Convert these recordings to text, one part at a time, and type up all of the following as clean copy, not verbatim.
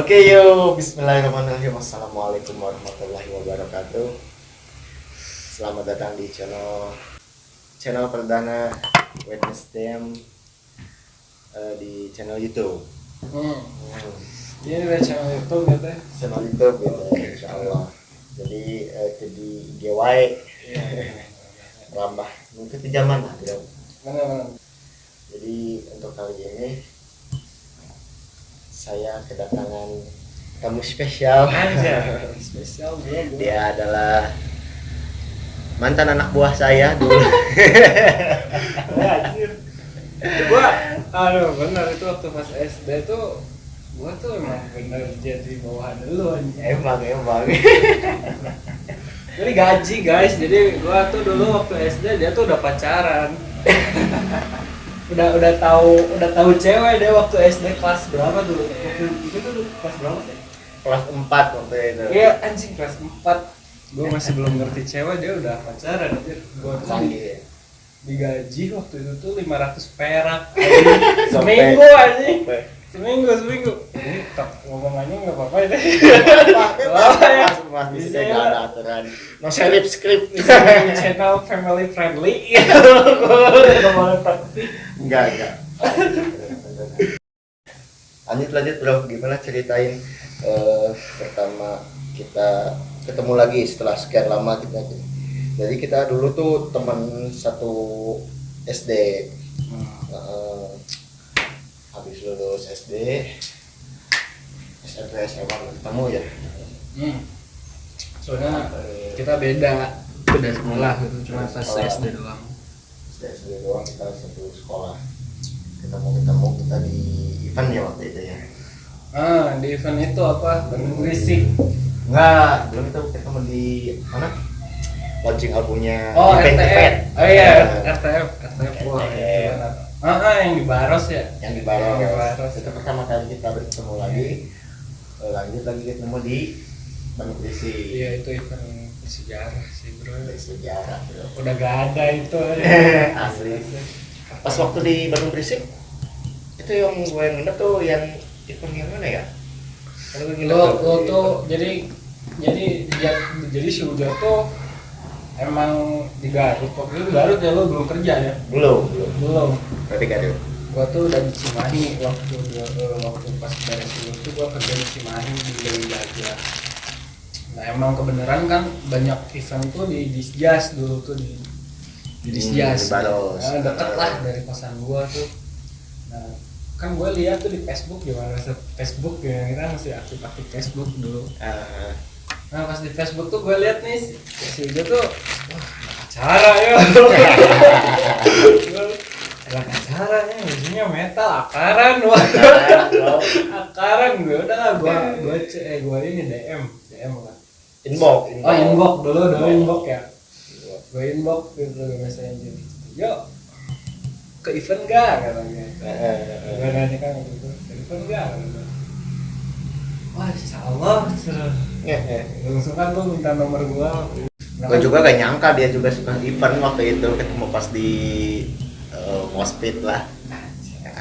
Oke yuk, bismillahirrahmanirrahim. Assalamualaikum warahmatullahi wabarakatuh. Selamat datang di channel perdana Wednesday di channel YouTube. Ini ada channel YouTube gitu ya? Channel YouTube gitu, insya Allah. Jadi di GY merambah mungkin ke zaman lah gitu. Mana? Jadi untuk kali ini saya kedatangan tamu spesial. Spesial bro. Dia adalah mantan anak buah saya dulu. Anjir. Benar itu waktu pas SD tuh gua tuh emang bener jadi bawahan dulu anjir. Emang. Jadi gaji guys, jadi gua tuh dulu waktu SD dia tuh udah pacaran. udah tahu cewek deh waktu SD kelas berapa dulu? Itu tuh kelas berapa sih? Kelas 4 waktu itu. Iya anjing kelas 4. Gua masih belum ngerti cewek dia udah pacaran anjir. Gua tuh digaji waktu itu tuh 500 perak. Seminggu anjing. Seminggu. Ini tak ngomongannya enggak apa-apa ya. Mas bisa enggak ada aturan. No seleb script. Channel family friendly. Enggak. Lanjut bro, gimana ceritain pertama kita ketemu lagi setelah sekian lama kita. Jadi kita dulu tuh teman satu SD. Habis lulus SD, SMP, SMA ketemu ya. Soalnya kita beda sekolah gitu, cuma pas SD doang. SD doang kita satu sekolah. Ketemu kita di event ya waktu itu ya. Di event itu apa? Bandung Berisik. Enggak, belum itu ketemu di mana? Launching albumnya RTF. Oh iya, RTF. Wah, yang di Baros ya? Yang di Baros. Itu pertama kali kita bertemu lagi. Lanjut lagi ketemu di Bandung Berisik. Iya, itu event bersejarah sih bro. Bersejarah bro. Udah gak ada itu. Asli. Pas waktu di Bandung Berisik, itu yang gue nginep tuh yang event yang mana ya? Lo tuh jadi si Uja tuh emang di Garut. Waktu itu Garut ya, lo belum kerja ya? Belum. Berarti Garut. Gua tuh udah di Cimahi waktu pas beres lulus tuh gua kerja di Cimahi di Dewi Gajah. Nah emang kebenaran kan banyak event tuh di Disjas dulu tuh di Disjas. Deket lah dari kosan gua tuh. Nah kan gue lihat tuh di Facebook, gimana Facebook ya, kita masih aktif Facebook dulu. Nah pas di Facebook tuh gue lihat nih si Uja tuh wah acara ya. Acara ya, isinya metal, akaran gue udah lah gue ini DM lah. Inbox dulu inbox ya. Gue inbox gitu message. Yuk ke event gak katanya. Gue nanya kan gitu, ke event gak? Wah insyaallah. Langsung kan gue minta nomor gue. Gue juga gak nyangka dia juga suka event waktu itu, ketemu pas di Mospit lah.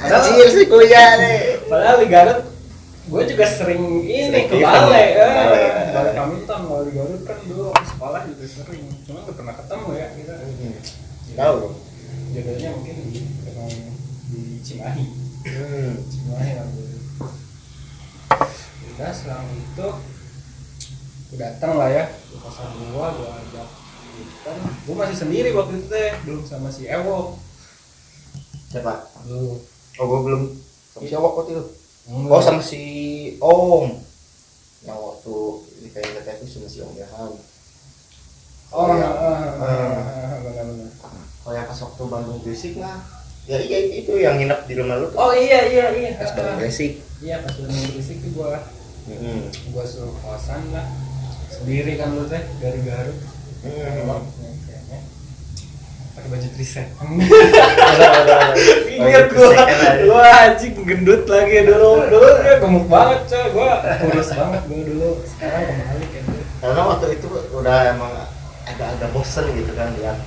Anjir sih kuliah nih. Padahal di Garut gue juga sering ke balai. Balai Pamintan, kalau di Garut kan dulu sekolah juga sering. Cuma gak pernah ketemu ya kita. Tahu. Jodohnya mungkin di Cimahi. Cimahi lah dulu. Udah selang itu gue datang lah ya ke kosan gue ajak kan gue masih sendiri waktu itu teh, belum sama si Ewo. Siapa? Lu. Oh gue belum sama si Ewok waktu itu. Oh sama si Om yang waktu di kayak itu sama si Om Ilham. Benar. Kalau yang pas waktu Bandung Berisik mah ya iya itu yang nginep di rumah lu tuh. Oh iya. Pas Bandung Berisik. Iya pas Bandung Berisik tuh gua suruh kosan lah sendiri kan lu teh dari Garut. Kayaknya pakai baju triset. Ingat gua anjing gendut lagi dulu dia gemuk banget coy, gua kurus banget gua dulu. Sekarang kebalik ya. Karena waktu itu udah emang agak bosen gitu kan lihat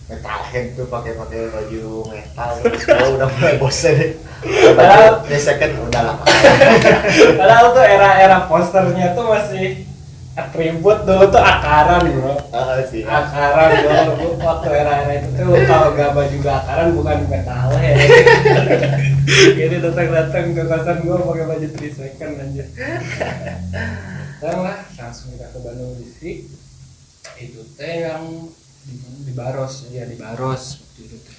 metalhead tuh pakai baju metal terus gua udah mulai bosen. Padahal second udah lah. Padahal tuh era posternya tuh masih atribut dulu tuh akaran bro. Sih. Akaran dulu waktu era itu tuh kalau gak baju akaran bukan metalhead. Jadi datang ke kosan gua pakai baju 3 second aja. Lah langsung kita ke Bandung Distrik. Itu teh yang di Baros ya, di Baros waktu itu teh.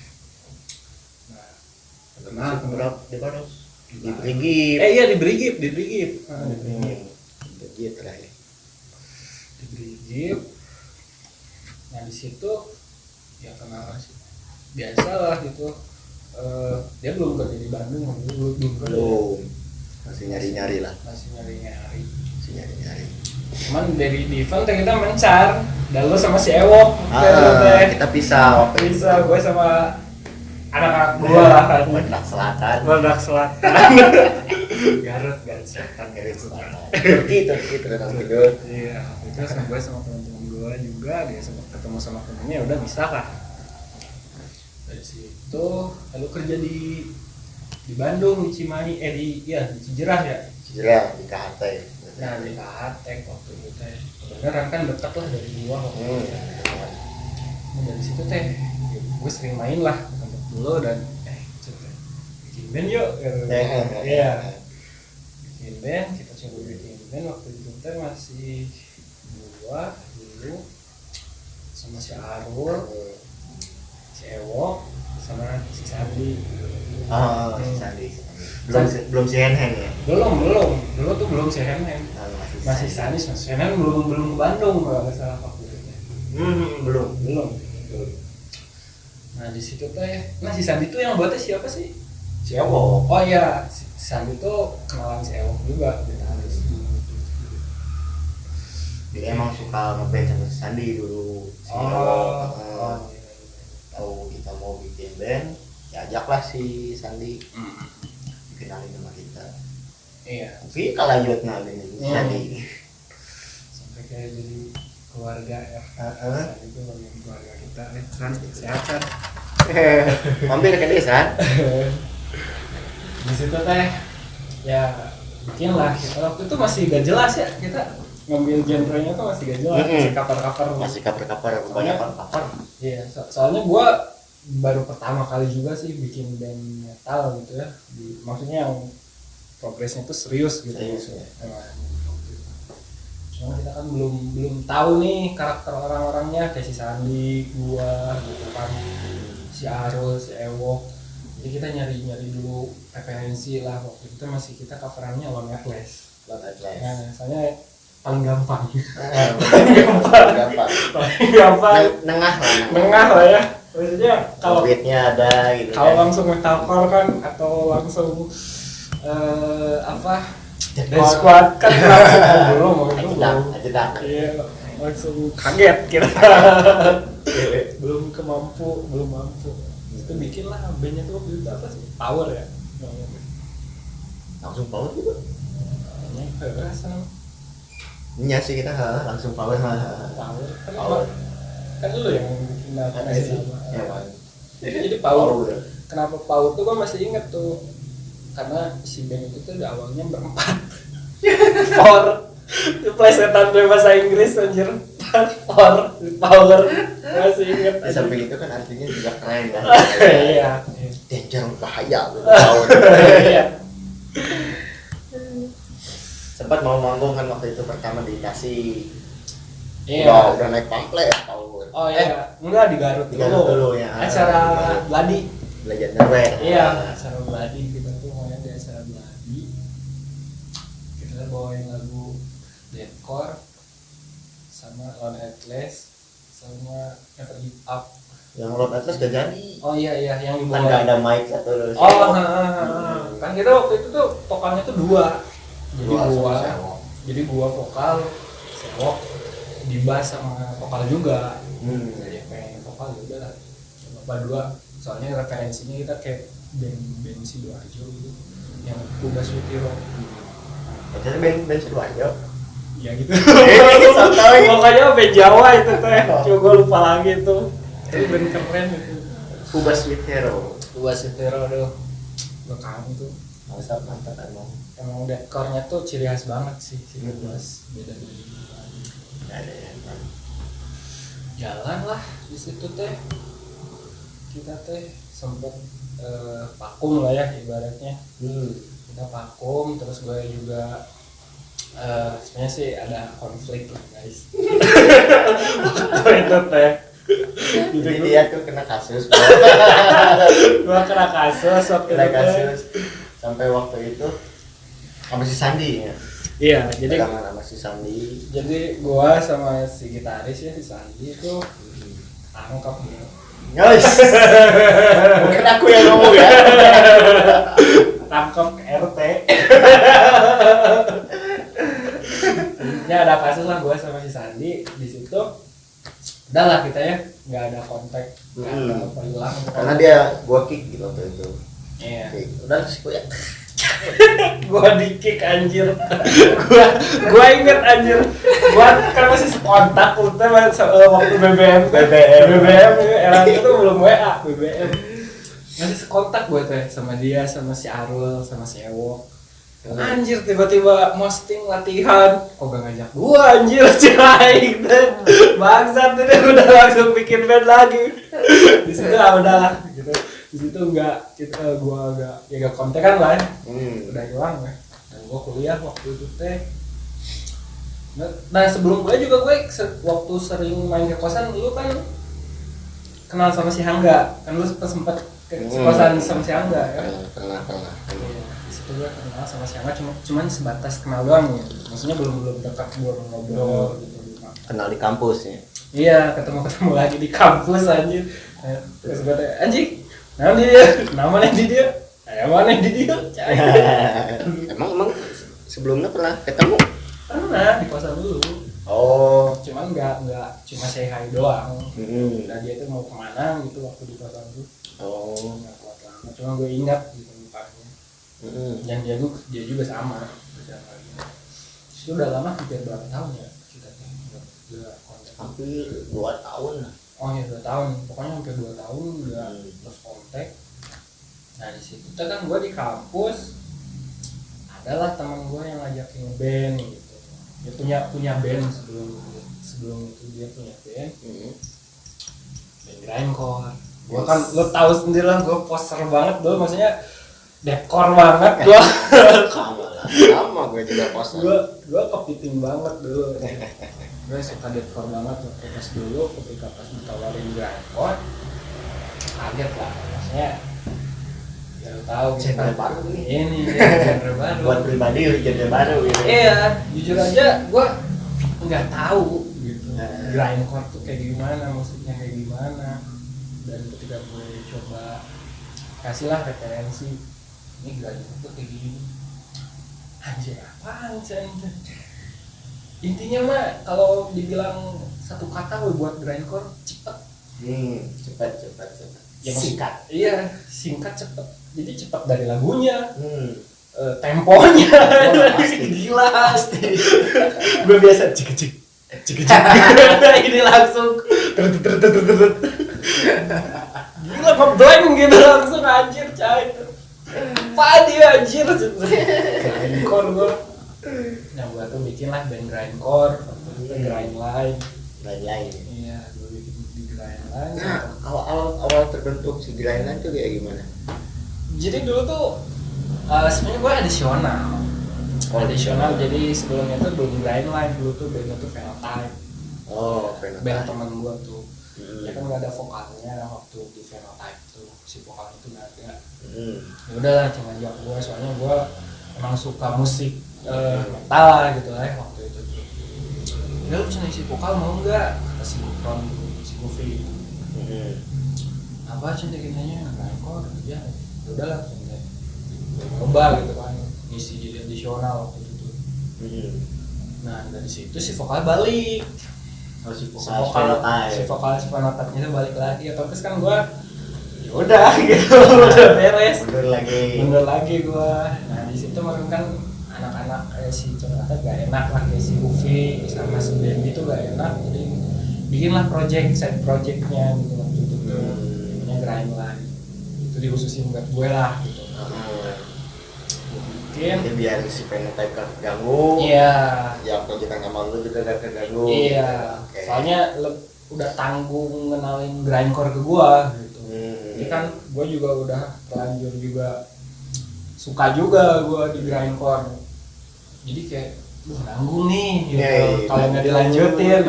Nah, berapa di Baros? Di Brigip. Iya di Brigip. Di Brigip terakhir. Di Brigip. Nah di situ ya kenal sih. Biasalah gitu. Dia belum kerja di Bandung, belum. Masih nyari-nyari lah. Masih nyari-nyari. Cuman dari di event kita mencar. Dan lu sama si Ewok. Kita pisah. Gue sama anak-anak gua lah kan. Badak Selatan. Garut Selatan. Turki terus gitu. Iya, itu sama gue sama teman-teman gue juga, dia sama ketemu sama temennya udah bisa lah. Dari situ lalu kerja di Bandung, di Cimahi, di Cijerah ya. Cijerah di KHT. Nah di KHT waktu itu teh, kebenaran kan dekat lah dari gua waktu itu. Nah, dari situ teh, gue sering main lah ke tempat dulu dan bikin band yuk. Iya. Bikin band, kita coba bikin band waktu itu teh masih gua dulu sama si Arul, si Ewok, sama si Sandi. Si Sandi. Belum si Henhen ya? Belum. Dulu tuh belum si Henhen. Masih Sanis, Mas Henhen belum ke Bandung kalau nggak salah waktu itu. Belum. Nah di situ teh, si Sandi tuh yang buatnya siapa sih? Si Ewok. Oh iya, si Sandi tuh kenalan si Ewok juga, gitaris. Dia emang suka ngeband sama si Sandi dulu. Si Ewok tahu kita mau bikin band, ya ajaklah si Sandi. Kenalin sama kita. Iya. Tapi kalau lanjut nalin itu Sandi. Sampai kayak jadi keluarga ya. Sandi itu bagian keluarga kita. Kan sehat kan. Mampir ke desa. Di situ teh ya bikin lah kita waktu itu masih gak jelas ya, kita ngambil genrenya tuh masih gak jelas, masih cover kebanyakan cover. Iya, soalnya gua baru pertama kali juga sih bikin band metal gitu ya, maksudnya yang progresnya tuh serius gitu. Cuma kita kan belum tahu nih karakter orang-orangnya, kayak si Sandi, gua gitu kan, si Arul, si Ewok. Jadi kita nyari dulu referensi lah, waktu itu masih kita coverannya Lone Atlas. Nah, soalnya paling gampang. Nengah lah ya. Maksudnya kalau beatnya ada gitu. Kalau langsung metalcore kan atau langsung Death Squad kan belum. Iya, langsung kaget kita. belum mampu. Itu bikin lah bandnya tuh waktu itu apa sih? Power ya. Langsung power gitu. Kerasan. Iya sih kita langsung power. Power. Kan lu yang bikin nama. Jadi power. Kenapa power tuh gua masih inget tuh, karena si band itu tuh awalnya berempat. Di plesetan bahasa Inggris anjir. Power masih inget. Di samping itu kan artinya juga keren kan. Iya. Danger, bahaya power. Iya. Sempat mau manggung kan waktu itu pertama dikasih. Iya. Udah naik pamflet power. Oh iya, enggak di Garut dulu ya. Acara Gladi. Belajar ngerwek. Iya, acara Gladi kita tuh main di acara Gladi. Kita bawain lagu Deathcore sama Lone Atlas sama Never Give Up. Yang Lone Atlas gak jadi. Oh iya yang kan gak ada mic satu. Kan kita waktu itu tuh vokalnya tuh dua. Jadi gua vokal, Sewok di bass sama vokal juga. Jadi pengen vokal juga lah. Coba dua. Soalnya referensinya kita kayak band Sidoarjo gitu. Yang Kuba Sutiro. Jadi band Sidoarjo. Ya gitu. Pokoknya band Jawa itu teh. Coba lupa lagi tuh. Itu band keren itu. Puba Sweet Hero. Dua Setero tuh gue kangen tuh. Mantap mantap emang. Emang dekornya tuh ciri khas banget sih si Bebas, beda dari Nggak ada ya. jalan lah di situ teh. Kita teh sempet vakum lah ya ibaratnya. Kita vakum, terus gue juga sebenarnya sih ada konflik lah guys. Waktu itu teh Jadi dia tuh kena kasus. gue kena kasus waktu Kena itu. kasus. Sampai waktu itu sama si Sandi ya. Iya, jadi Pegangan sama si Sandi. gua sama si gitaris ya si Sandi itu tangkap gitu. Guys. Bukan aku yang ngomong ya. Tangkap ke RT. Ya ada kasus lah gua sama si Sandi di situ. Udah lah kita ya nggak ada kontak, nggak ada apa hilang. Karena dia gua kick gitu waktu itu. Iya. Kick. Udah sih gua ya. Gua di kick anjir. gua inget anjir. Gua kan masih kontak waktu BBM era itu belum WA, BBM. Masih sekontak gue teh sama dia, sama si Arul, sama si Ewo. Anjir tiba-tiba posting latihan, kok gak ngajak gua anjir ceraik teh. Bangsat teh udah langsung bikin band lagi. Di situ udahlah gitu. Di situ enggak kita gua agak kontekan lah. Udah hilang ya. Dan gua kuliah waktu itu teh. Nah sebelum kuliah juga gue waktu sering main ke kosan lu kan kenal sama si Hangga. Kan lu sempat ke kosan sama si Hangga ya. Pernah. Iya, di situ gue kenal sama si Hangga cuman sebatas kenal doang ya. Maksudnya belum dekat belum ngobrol gitu. Kenal di kampus ya. Iya, ketemu lagi di kampus anjir. Terus gue tanya, anjing, namanya di dia. Mana di dia? Emang sebelumnya pernah ketemu? Pernah di kosan dulu. Oh. Cuman nggak cuma say hi doang. Mm-hmm. Nah dia tuh mau kemana gitu waktu di kosan itu. Oh. Nggak kuat lama. Cuma gue ingat gitu mukanya. Mm-hmm. Dan dia juga sama. Itu udah lama hampir berapa tahun ya kita udah kontak. Hampir 2 tahun lah. Oh ya 2 tahun. Pokoknya hampir 2 tahun udah terus kontak. Nah di situ kan gue di kampus adalah teman gue yang ngajakin band gitu. Dia punya band sebelum itu dia punya band. Band grindcore. Gue kan lo tahu sendiri lah gue poster banget dulu, maksudnya dekor banget gue. Sama gue juga poster. gue kepiting banget dulu. Gue suka dekor banget waktu pas dulu ketika pas ditawarin grindcore. Kaget lah, maksudnya ya lo tahu genre baru nih. Ini genre baru. Buat pribadi genre baru gitu. Iya, jujur aja gue nggak tahu gitu. Grindcore tuh kayak gimana, musiknya kayak gimana. Dan ketika gue coba kasihlah referensi, ini grindcore tuh kayak gini. Anjir apaan sih? Intinya mah kalau dibilang satu kata gue buat grindcore cepet. Cepat. Ya, Singkat. Iya, singkat cepet. Jadi cepet dari lagunya. Temponya pasti. gila pasti. Gue biasa cik ini langsung gila ngeblank gitu langsung anjir cai apa dia anjir grindcore gue. Nah gue tuh bikin lah band grindcore grindline. Iya gue bikin di grindline. Nah awal terbentuk si grindline tuh kayak gimana? Jadi dulu tuh sebenarnya gue additional. Jadi sebelumnya tuh belum grindline, dulu tuh bandnya tuh Phenotype. Phenotype. Band temen gue tuh. Ya kan nggak ada vokalnya waktu di Phenotype tuh, si vokal itu nggak ada. Ya udahlah cuma jawab gue, soalnya gue emang suka musik metal lah gitu lah waktu itu. Ya lu cuma isi vokal mau nggak? Kata si Gufron, si Gufi. Apa cinta-cintanya grindcore ya udahlah cinta. Coba gitu kan, ngisi jadi additional waktu itu. Nah dari situ si vokal balik. Si vokal Phenotype-nya itu balik lagi. Terus kan gue ya udah gitu udah beres. Mundur lagi gue. Nah di situ maksudnya kan anak-anak kayak si Phenotype gak enak lah, kayak si Ufi sama si Ben gitu gak enak. Jadi bikinlah side projectnya gitu waktu namanya grind line. Itu dikhususin buat gue lah gitu. Jadi biar si phenotype gak keganggu. Iya. Yang proyekan sama lu juga gak keganggu. Iya. Okay. Soalnya udah tanggung ngenalin grindcore ke gue gitu. Jadi kan gue juga udah terlanjur juga suka juga gue di grindcore. Jadi kayak nanggung nih gitu. Kalau nggak dilanjutin.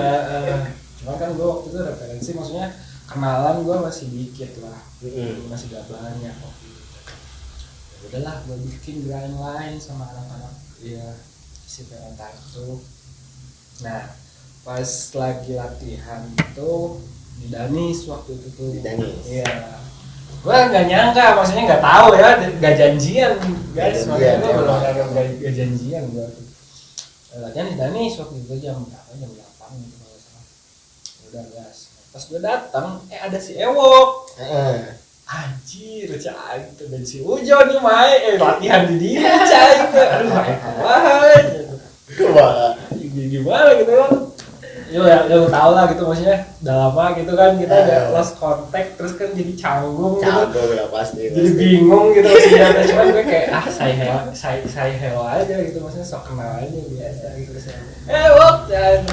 Cuman kan gue waktu itu referensi, maksudnya kenalan gue masih dikit lah. Masih gak banyak kok. Udahlah gue bikin grind line sama anak-anak ya si Valentine itu. Nah pas lagi latihan itu di Danis waktu itu tuh. Di Danis. Iya. Gue nggak nyangka, maksudnya nggak tahu ya, nggak janjian guys. Makanya gue belum ada nggak janjian gue tuh. Latihan di Danis waktu itu jam berapa? Jam 8 gitu kalau salah. Udah gas. Pas gue datang, ada si Ewok. Anjir, cai itu dan si Ujo nih latihan di dia cai itu. Aduh, wah gimana gitu kan. Ya lu tau lah gitu, maksudnya udah lama gitu kan kita udah lost contact, terus kan jadi canggung gitu. Lah pasti. Jadi bingung gitu maksudnya. Cuman gue kayak saya hello aja gitu, maksudnya sok kenal aja biasa gitu. Wok dan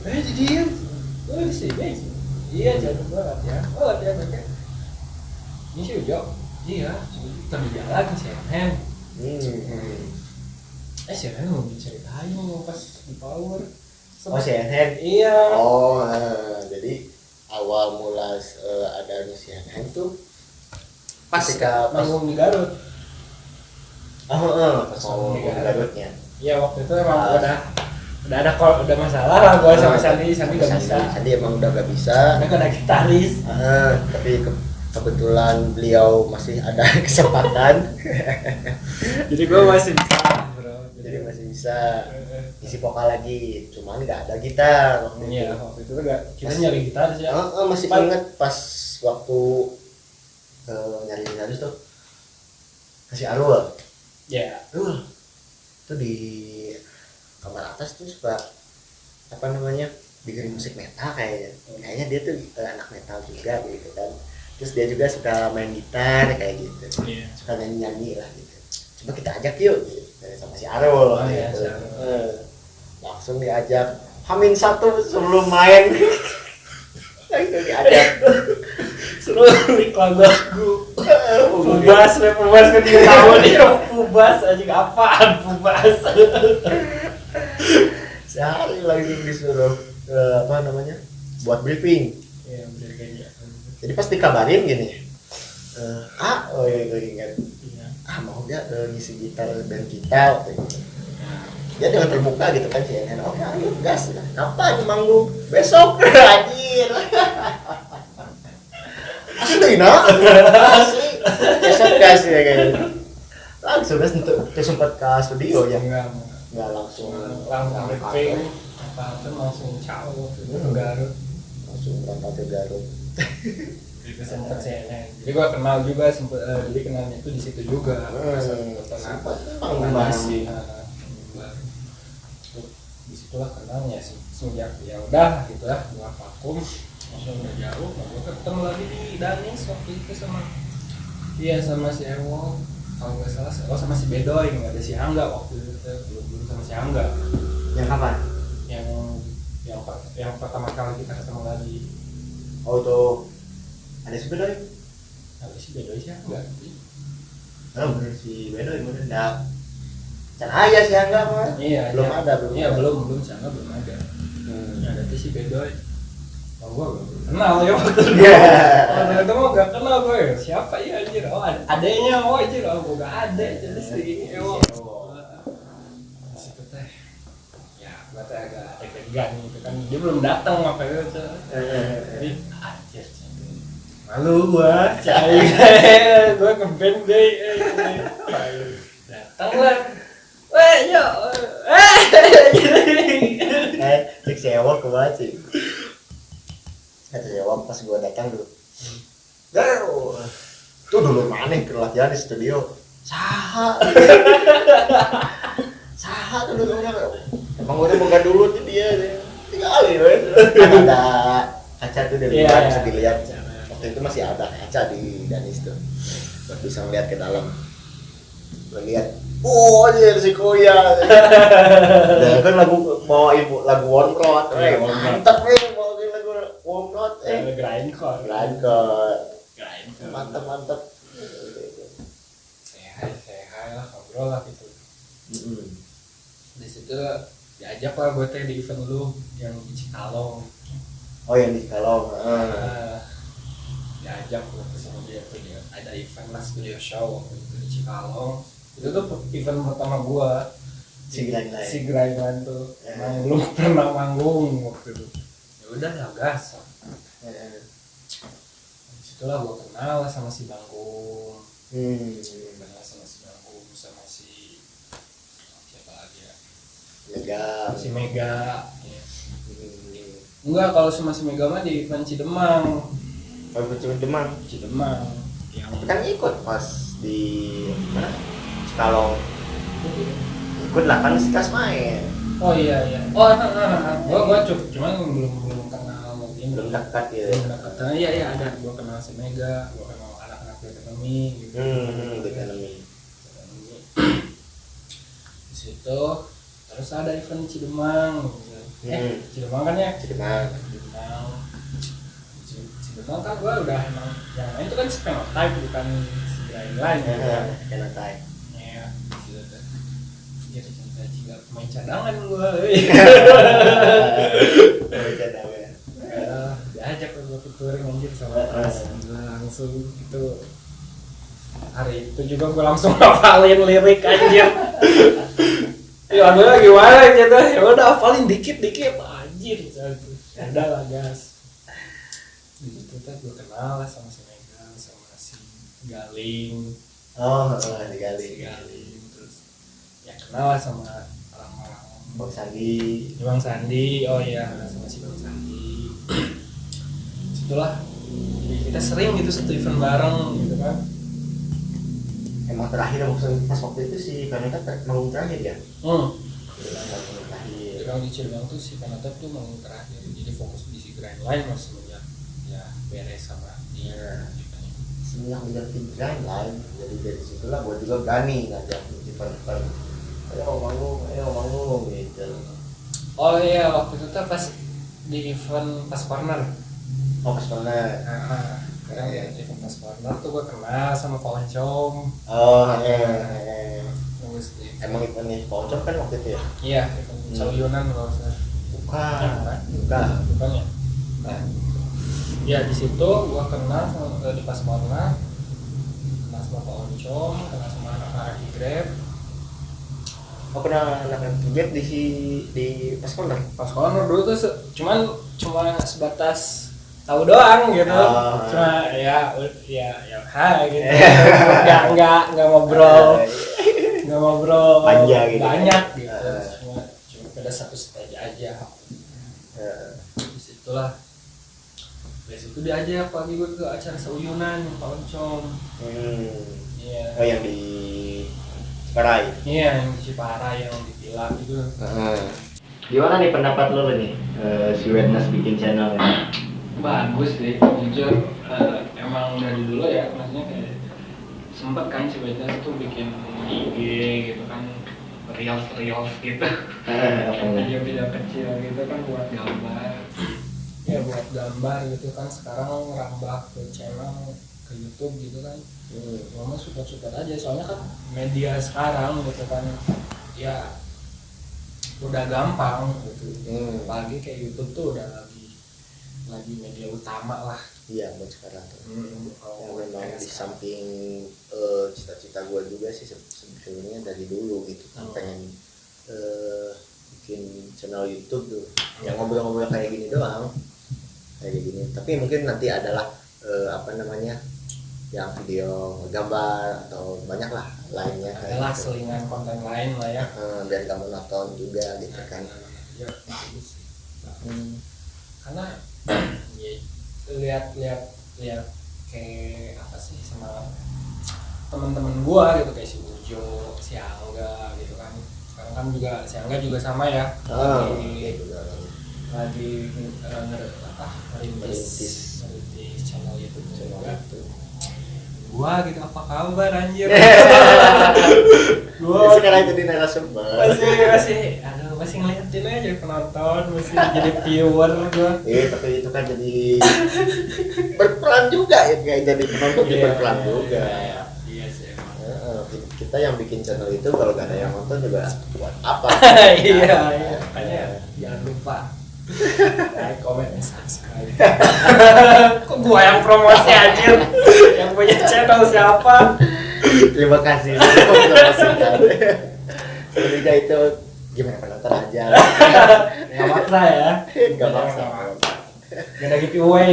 jadi dia. Di sini. Iya, jangan gue latihan. Latihan kayak ini sih Ujo, iya, terus dia lagi si Hen. Si Hen mau diceritain pas di Power. Si Hen? Iya. Jadi awal mula adanya si Hen tuh pas manggung di Garut. Pas manggung di Garutnya. Iya, waktu itu emang udah masalah lah gue sama Sandi gak bisa. Sandi emang udah gak bisa. Karena ada gitaris. Tapi kebetulan beliau masih ada kesempatan. Jadi gue masih bisa, bro. Jadi masih bisa isi vokal lagi, cuman nggak ada gitar waktu itu. Iya, waktu itu kita nyari gitar sih. Masih inget pas waktu nyari gitaris tuh kasih Arul. Ya. Arul. Itu di kamar atas tuh suka apa namanya bikin musik metal kayaknya. Kayaknya dia tuh anak metal juga gitu kan. Terus dia juga suka main gitar kayak gitu, suka nyanyi lah gitu. Coba kita ajak yuk gitu. Sama si Arul gitu. Langsung diajak Hamin 1 sebelum main. Langsung diajak suruh iklan lagu Pubas kan dia tahu dia Pubas aja apaan Pubas. Sehari lagi disuruh apa namanya buat briefing. Iya, briefing. Jadi pas dikabarin gini, gue ingat, mau gak ngisi gitar band kita waktu itu. Dia dengan terbuka gitu kan sih, ayo gas, kapan manggung? Besok, anjir. Asli asli, besok gas ya kayaknya. Langsung gas untuk sempat ke studio ya, nggak langsung briefing, apa langsung caw ke Garut. Langsung berangkat ke Garut. Itu sempet CNN. Jadi gua kenal juga jadi kenalnya itu di situ juga. Masih di situlah kenalnya sih. Semenjak ya udah gitu lah, gua vakum. Maksudnya udah jauh, gua ketemu lagi di Danis waktu itu sama si Ewo. Kalau nggak salah, sama si Bedoy, nggak ada si Angga waktu itu, belum sama si Angga. Yang kapan? Yang pertama kali kita ketemu lagi. Oh tuh ada si Bedoy? Ada si Bedoy sih enggak? Bener si Bedoy bener enggak. Cahaya sih enggak mah. Iya, belum ada belum. Iya belum sih enggak belum ada. Ada tuh si Bedoy. Oh gua kenal ya waktu itu. Waktu itu mah enggak kenal gue. Siapa ya anjir? Oh adanya anjir. Oh gua enggak ada jadi si Ewo. Di situ teh. Ya, gua teh agak deg-degan gitu kan. Dia belum datang apa itu. Jadi anjir. Malu gua, cai. Gua ngeband deh. Datang lah. Weh, yo. Cek sewa ke mana sih? Kata sewa pas gua datang dulu. Tuh dulu mana ke latihan di studio. Saha tuh dulu orang. Emang udah boga dulu tuh dia. Tinggal kali kan ada kaca tuh dari luar bisa dilihat. waktu itu masih ada kaca di Danis tuh buat bisa ngeliat ke dalam. Lihat, oh anjir si Koya. Dan kan lagu One Road, mantap nih bawain lagu One Road, grindcore, mantap. Sehat lah, ngobrol lah gitu. Di situ diajak lah gue teh di event lu yang di Cikalong. Oh yang di Cikalong. Diajak gue ke sama dia tuh, dia ada event lah studio show gitu di Cikalong. Itu tuh event pertama gua si Grindline tuh. Emang belum pernah manggung waktu itu. Ya udah lah gas. Disitulah gua kenal sama si Banggung. Kenal sama si Banggung, sama si siapa lagi ya? Si Mega. Ya. Enggak, kalau sama si Mega mah di event Cidemang. Demang. Yang Kan ikut pas di mana? Cikalong. Ikut lah kan sekas main. Oh iya. Oh, gua cuman belum kenal mungkin. Belum dekat ya. Belum dekat. Iya ada. Gua kenal si Mega, gua kenal anak-anak ekonomi gitu. Ekonomi. Di situ terus ada event Cidemang gitu. Cidemang kan ya? Cidemang kan gua udah emang yang lain itu kan Phenotype bukan lain ya. Phenotype. Iya, gitu. Jadi juga main cadangan gua. Main cadangan. Diajak gua ke touring anjir sama Pras. Langsung gitu. Hari itu juga gua langsung hafalin lirik anjir. Ya ada gimana gitu. Ya udah hafalin dikit-dikit anjir. Udah lah gas. Di situ tuh gue kenal lah sama si Mega, sama si Galing. Si Galing. Terus ya kenal lah sama orang-orang Bang Sandi. Oh iya, sama si Bang Sandi. Situlah jadi kita sering gitu satu event bareng gitu kan. Emang terakhir pas waktu itu si Phenotype manggung terakhir ya? Jadi kalau di Cirebon tuh si Phenotype tuh manggung terakhir, jadi fokus di si Grindline masih ya beres sama dia semenjak menjadi Grindline, jadi dari situlah gue juga berani ngajak event-event, ayo manggung gitu. Oh iya, waktu itu tuh pas di event Pas Corner. Pas Corner. Sekarang ya di event Pas Corner tuh gue kenal sama Poncom. Emang eventnya Poncom kan waktu itu ya? Iya, event Sauyunan kalau saya. Bukan ya? Ya di situ gua kenal di Pas Corner, kenal sama Pak Oncom, kenal sama anak-anak di Grab. Kenal anak-anak Grab di Pas Corner. Pas Corner dulu tuh cuma sebatas tahu doang gitu. Cuma ya hai gitu. Enggak ngobrol. Enggak ngobrol banyak gitu. Cuma pada satu stage aja. Disitulah dari situ diajak pagi gue ke acara Sauyunan Pak Oncom. Iya. Oh yang di Ciparai. Iya yang di Ciparai yang di Pila gitu. Gimana nih pendapat lo nih si Wednes bikin channel ya? Bagus deh, jujur emang dari dulu ya, maksudnya kayak sempet kan si Wednes tuh bikin IG gitu kan, reels gitu. Video kecil gitu kan buat gambar. Ya buat gambar gitu kan, sekarang ngerambah ke channel, ke YouTube gitu kan. Mama suka-suka aja, soalnya kan media sekarang gitu kan ya udah gampang gitu. Apalagi kayak YouTube tuh udah lagi media utama lah. Iya buat sekarang tuh. Yang memang di samping cita-cita gue juga sih sebetulnya dari dulu gitu kan pengen bikin channel YouTube tuh yang ngobrol-ngobrol kayak gini doang. Kayak gini, tapi mungkin nanti adalah yang video gambar atau banyak lah lainnya adalah gitu. Selingan konten lain lah ya biar kamu nonton juga gitu kan ya karena ya, lihat kayak apa sih sama teman-teman gua gitu kayak si Ujo, si Angga gitu kan. Sekarang kan juga si Angga juga sama ya lagi Merintis channel YouTube channel juga. itu. Gua gitu apa kabar anjir? Ya, sekarang jadi narasumber. masih ngeliatin aja jadi penonton, masih jadi viewer gua. Tapi itu kan jadi berperan juga ya, kayak jadi penonton juga berperan juga. Iya sih emang. Kita yang bikin channel itu kalau gak ada yang nonton juga buat apa? Iya. Makanya jangan lupa like, comment, and subscribe. Kok gua yang promosi anjir? Yang punya channel siapa? Terima kasih sudah mempromosikan. Sebenarnya itu gimana penonton aja. Nggak maksa ya? Gak maksa. Gak ada giveaway.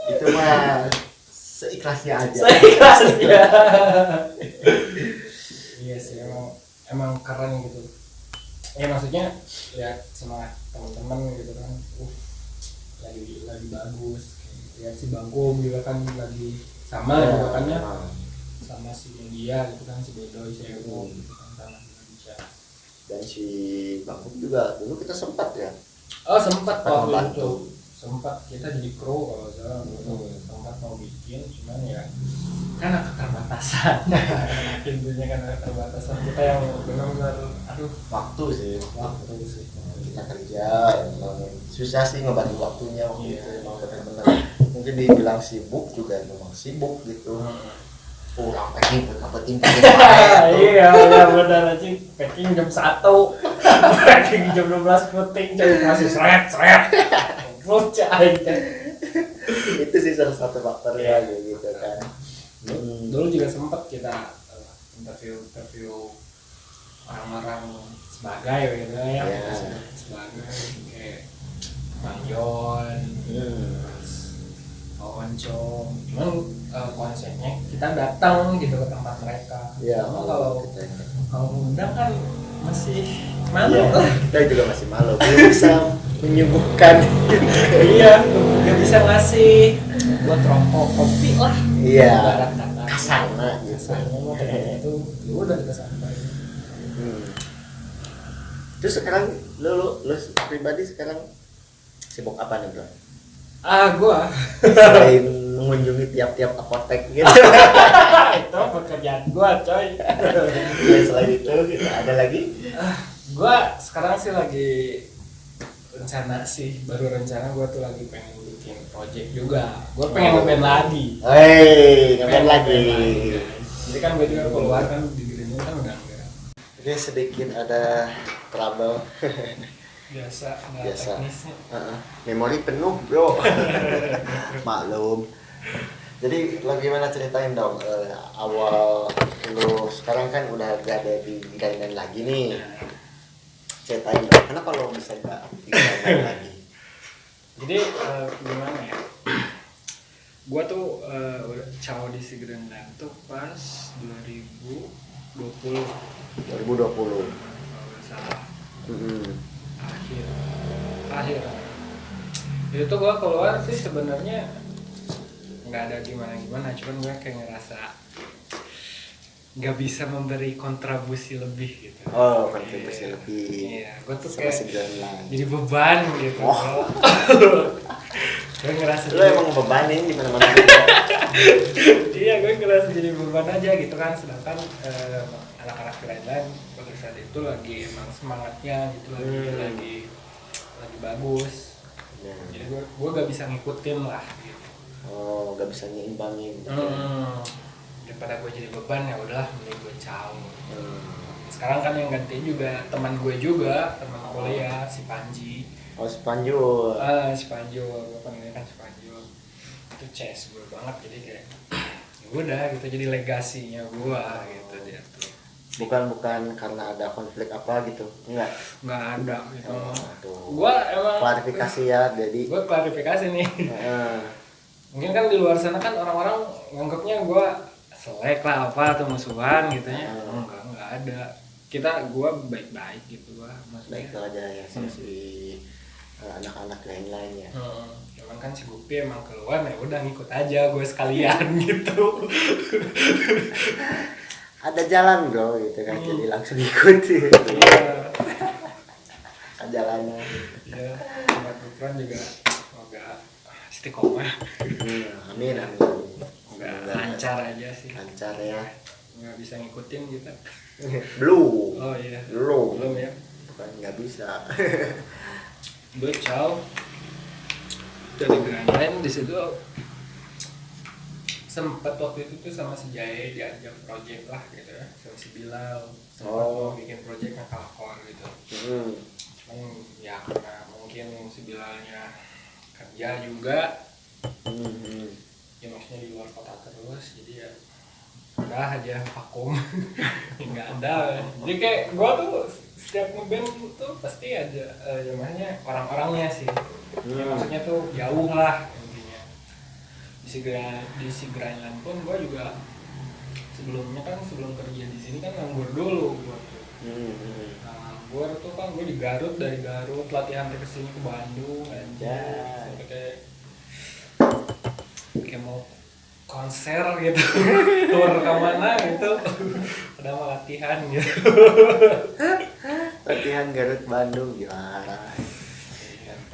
Itu mah seikhlasnya aja. Seikhlasnya. Iya sih, emang keren gitu. Ya maksudnya ya semangat teman-teman gitu kan. Lagi bagus. Ya si Bangku juga kan lagi sama gitu kan ya. Sama si India gitu kan, si Bedoy, si Ego gitu kan, sama Indonesia. Dan si Bangku juga dulu kita sempat ya. Oh sempat waktu membantu. itu. Sempat kita jadi kru kalau salah, sempat mau bikin, cuman ya karena keterbatasan. Intinya karena keterbatasan kita yang benar-benar Waktu sih. Kita kerja, emang susah sih ngebantu waktunya waktu itu, emang benar-benar mungkin dibilang sibuk juga memang sibuk gitu. Pulang packing Iya benar aja, packing jam 1 packing jam 12 puting jadi masih seret lucu aja. Itu sih salah satu faktornya gitu kan. Dulu juga sempat kita interview orang-orang sebagai gitu ya, sebagai kayak Bang Yon, Oncom, cuman konsepnya kita datang gitu ke tempat mereka. Kalau undang kan masih malu lah. Kita juga masih malu, belum bisa menyuguhkan. Iya, nggak bisa ngasih buat rokok kopi lah. Iya. Kasarnya Kasarnya mah itu udah kita sampai. Terus sekarang lu pribadi sekarang sibuk apa nih bro? Gua Selain mengunjungi tiap-tiap apotek gitu. itu pekerjaan gua coy. Ya, selain itu gitu, ada lagi? Gua sekarang sih lagi baru rencana gua tuh lagi pengen bikin project juga. Gua pengen ngeband lagi. Ngeband lagi. Jadi kan gua juga keluar kan di Greenwood kan udah enggak. Ini sedikit ada trouble. Biasa. Teknisnya. Memori penuh bro. Maklum. Jadi lo gimana ceritain dong awal lo sekarang kan udah gak ada di Gainan lagi nih. Ceritain dong kenapa lo bisa gak di Gainan lagi? Jadi gimana ya? Gua tuh udah caw di Sigrenland tuh pas 2020. 2020. Kalau nggak salah. Akhir. Itu tuh gua keluar sih sebenarnya nggak ada gimana, cuman gue kayak ngerasa nggak bisa memberi kontribusi lebih gitu. Kontribusi lebih. Iya, gue tuh kayak Sigrenland. jadi beban gitu. Gue ngerasa lo emang bebanin di mana-mana. Iya, gue ngerasa jadi beban aja gitu kan, sedangkan anak-anak Greenland pada saat itu lagi emang semangatnya gitu, lagi bagus. Jadi gue gak bisa ngikutin lah gitu. Gak bisa nyimbangin. Daripada gue jadi beban ya udahlah mending gue caw. Sekarang kan yang gantiin juga teman gue juga, teman kuliah si Panji. Si Panjul. Si Panjul, gue panggilnya kan si Panjul. Itu CS gue banget, jadi kayak ya udah gitu, jadi legasinya gue gitu dia tuh. Bukan karena ada konflik apa gitu, enggak ada gitu. Gue emang klarifikasi ya, jadi gue klarifikasi nih. Mungkin kan di luar sana kan orang-orang nganggapnya gue selek lah apa atau musuhan gitu ya. Enggak ada. Gue baik-baik gitu gua maksudnya. Baik aja ya sama si anak-anak lain-lainnya. Cuman kan si Gupi emang keluar ya udah ngikut aja gue sekalian gitu. Ada jalan bro gitu kan, jadi langsung ikut. Iya. Ada jalanan. Ya tempat Gufran juga semoga istiqomah, Amin amin. semoga Semoga lancar aja sih, lancar ya. nggak bisa ngikutin kita. Belum. Oh iya, Belum. belum ya. Bukan nggak bisa. Bocau dari Grandland di situ sempat waktu itu tuh sama si Jae diajak project lah gitu ya, sama si Bilal sempat mau bikin projectnya kalkor gitu. Cuman ya karena mungkin si Bilalnya kerja juga, ya maksudnya di luar kota terus, jadi ya udah aja vakum. Nggak ada. Jadi kayak gua tuh setiap ngeband tuh pasti ada namanya orang-orangnya sih. Ya, maksudnya tuh jauh lah intinya. Di si Grindland pun gua juga sebelum kerja di sini kan nganggur dulu gua tuh. Nah, nganggur tuh kan gua di Garut, dari Garut latihan ke sini ke Bandung aja. Sampai kayak mau konser gitu. Tur kemana gitu. Udah mau latihan gitu. Latihan Garut Bandung gimana?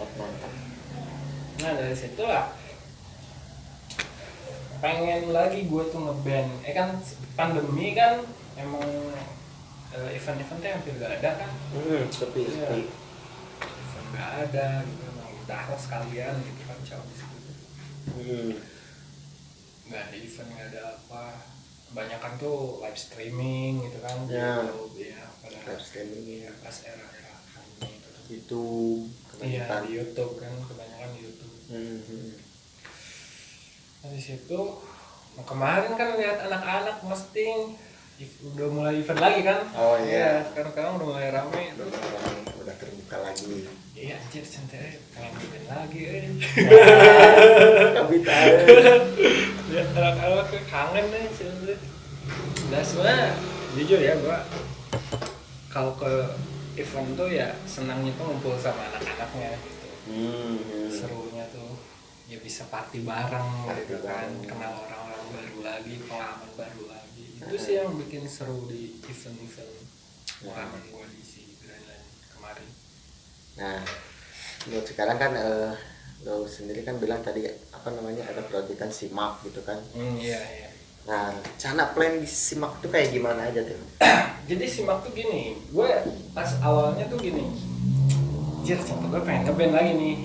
Mantap. Nah dari situ lah pengen lagi gue tuh ngeband. Kan pandemi kan emang event-eventnya hampir gak ada kan. Sepi. Event gak ada gitu. Emang udah sekalian gitu kan coba di situ. Gak ada event, gak ada apa. Kebanyakan tuh live streaming gitu kan. Ya. Ya pada Live streaming ya pas era-era pandemi itu. YouTube. Iya di YouTube kan, kebanyakan di YouTube. Nah, di situ nah, kemarin kan lihat anak-anak posting udah mulai event lagi kan. Oh iya. Sekarang udah mulai rame tuh. Udah terbuka lagi. Iya anjir santai pengen event lagi Kabita. lihat anak-anak kangen nih sebenernya. Nah sebenernya jujur ya gua kalau ke event tuh ya senangnya tuh ngumpul sama anak-anaknya gitu. Serunya tuh ya bisa party bareng gitu kan, kenal orang-orang baru lagi, pengalaman baru lagi. Itu sih yang bikin seru di event-event pengalaman gua di si Grandland kemarin. Nah, menurut sekarang kan lo sendiri kan bilang tadi apa namanya ada proyekan SIMAK gitu kan. Iya. Nah, rencana plan di SIMAK tuh kayak gimana aja tuh? Jadi SIMAK tuh gini, gue pas awalnya tuh gini, jir cepet gue pengen ngeband lagi nih.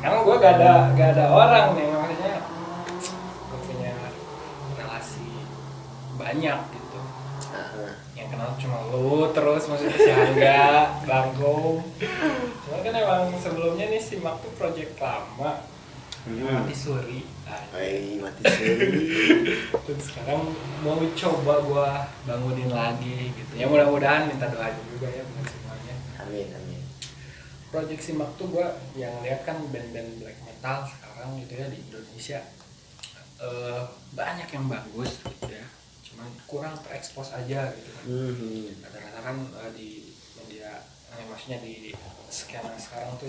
Karena gue gak ada orang nih, maksudnya gue punya relasi banyak gitu. Yang kenal cuma lu terus, maksudnya si Angga, Bangkong. Cuma kan emang sebelumnya nih SIMAK tuh project lama, Mati Suri. Mati Suri. Terus sekarang mau coba gue bangunin lagi gitu. Ya mudah-mudahan minta doanya juga ya buat semuanya. Amin. Project SIMAK tuh gue yang lihat kan band-band black metal sekarang gitu ya di Indonesia banyak yang bagus gitu ya. Cuman kurang terekspos aja gitu kan. Rata-rata kan di media, maksudnya di skena sekarang tuh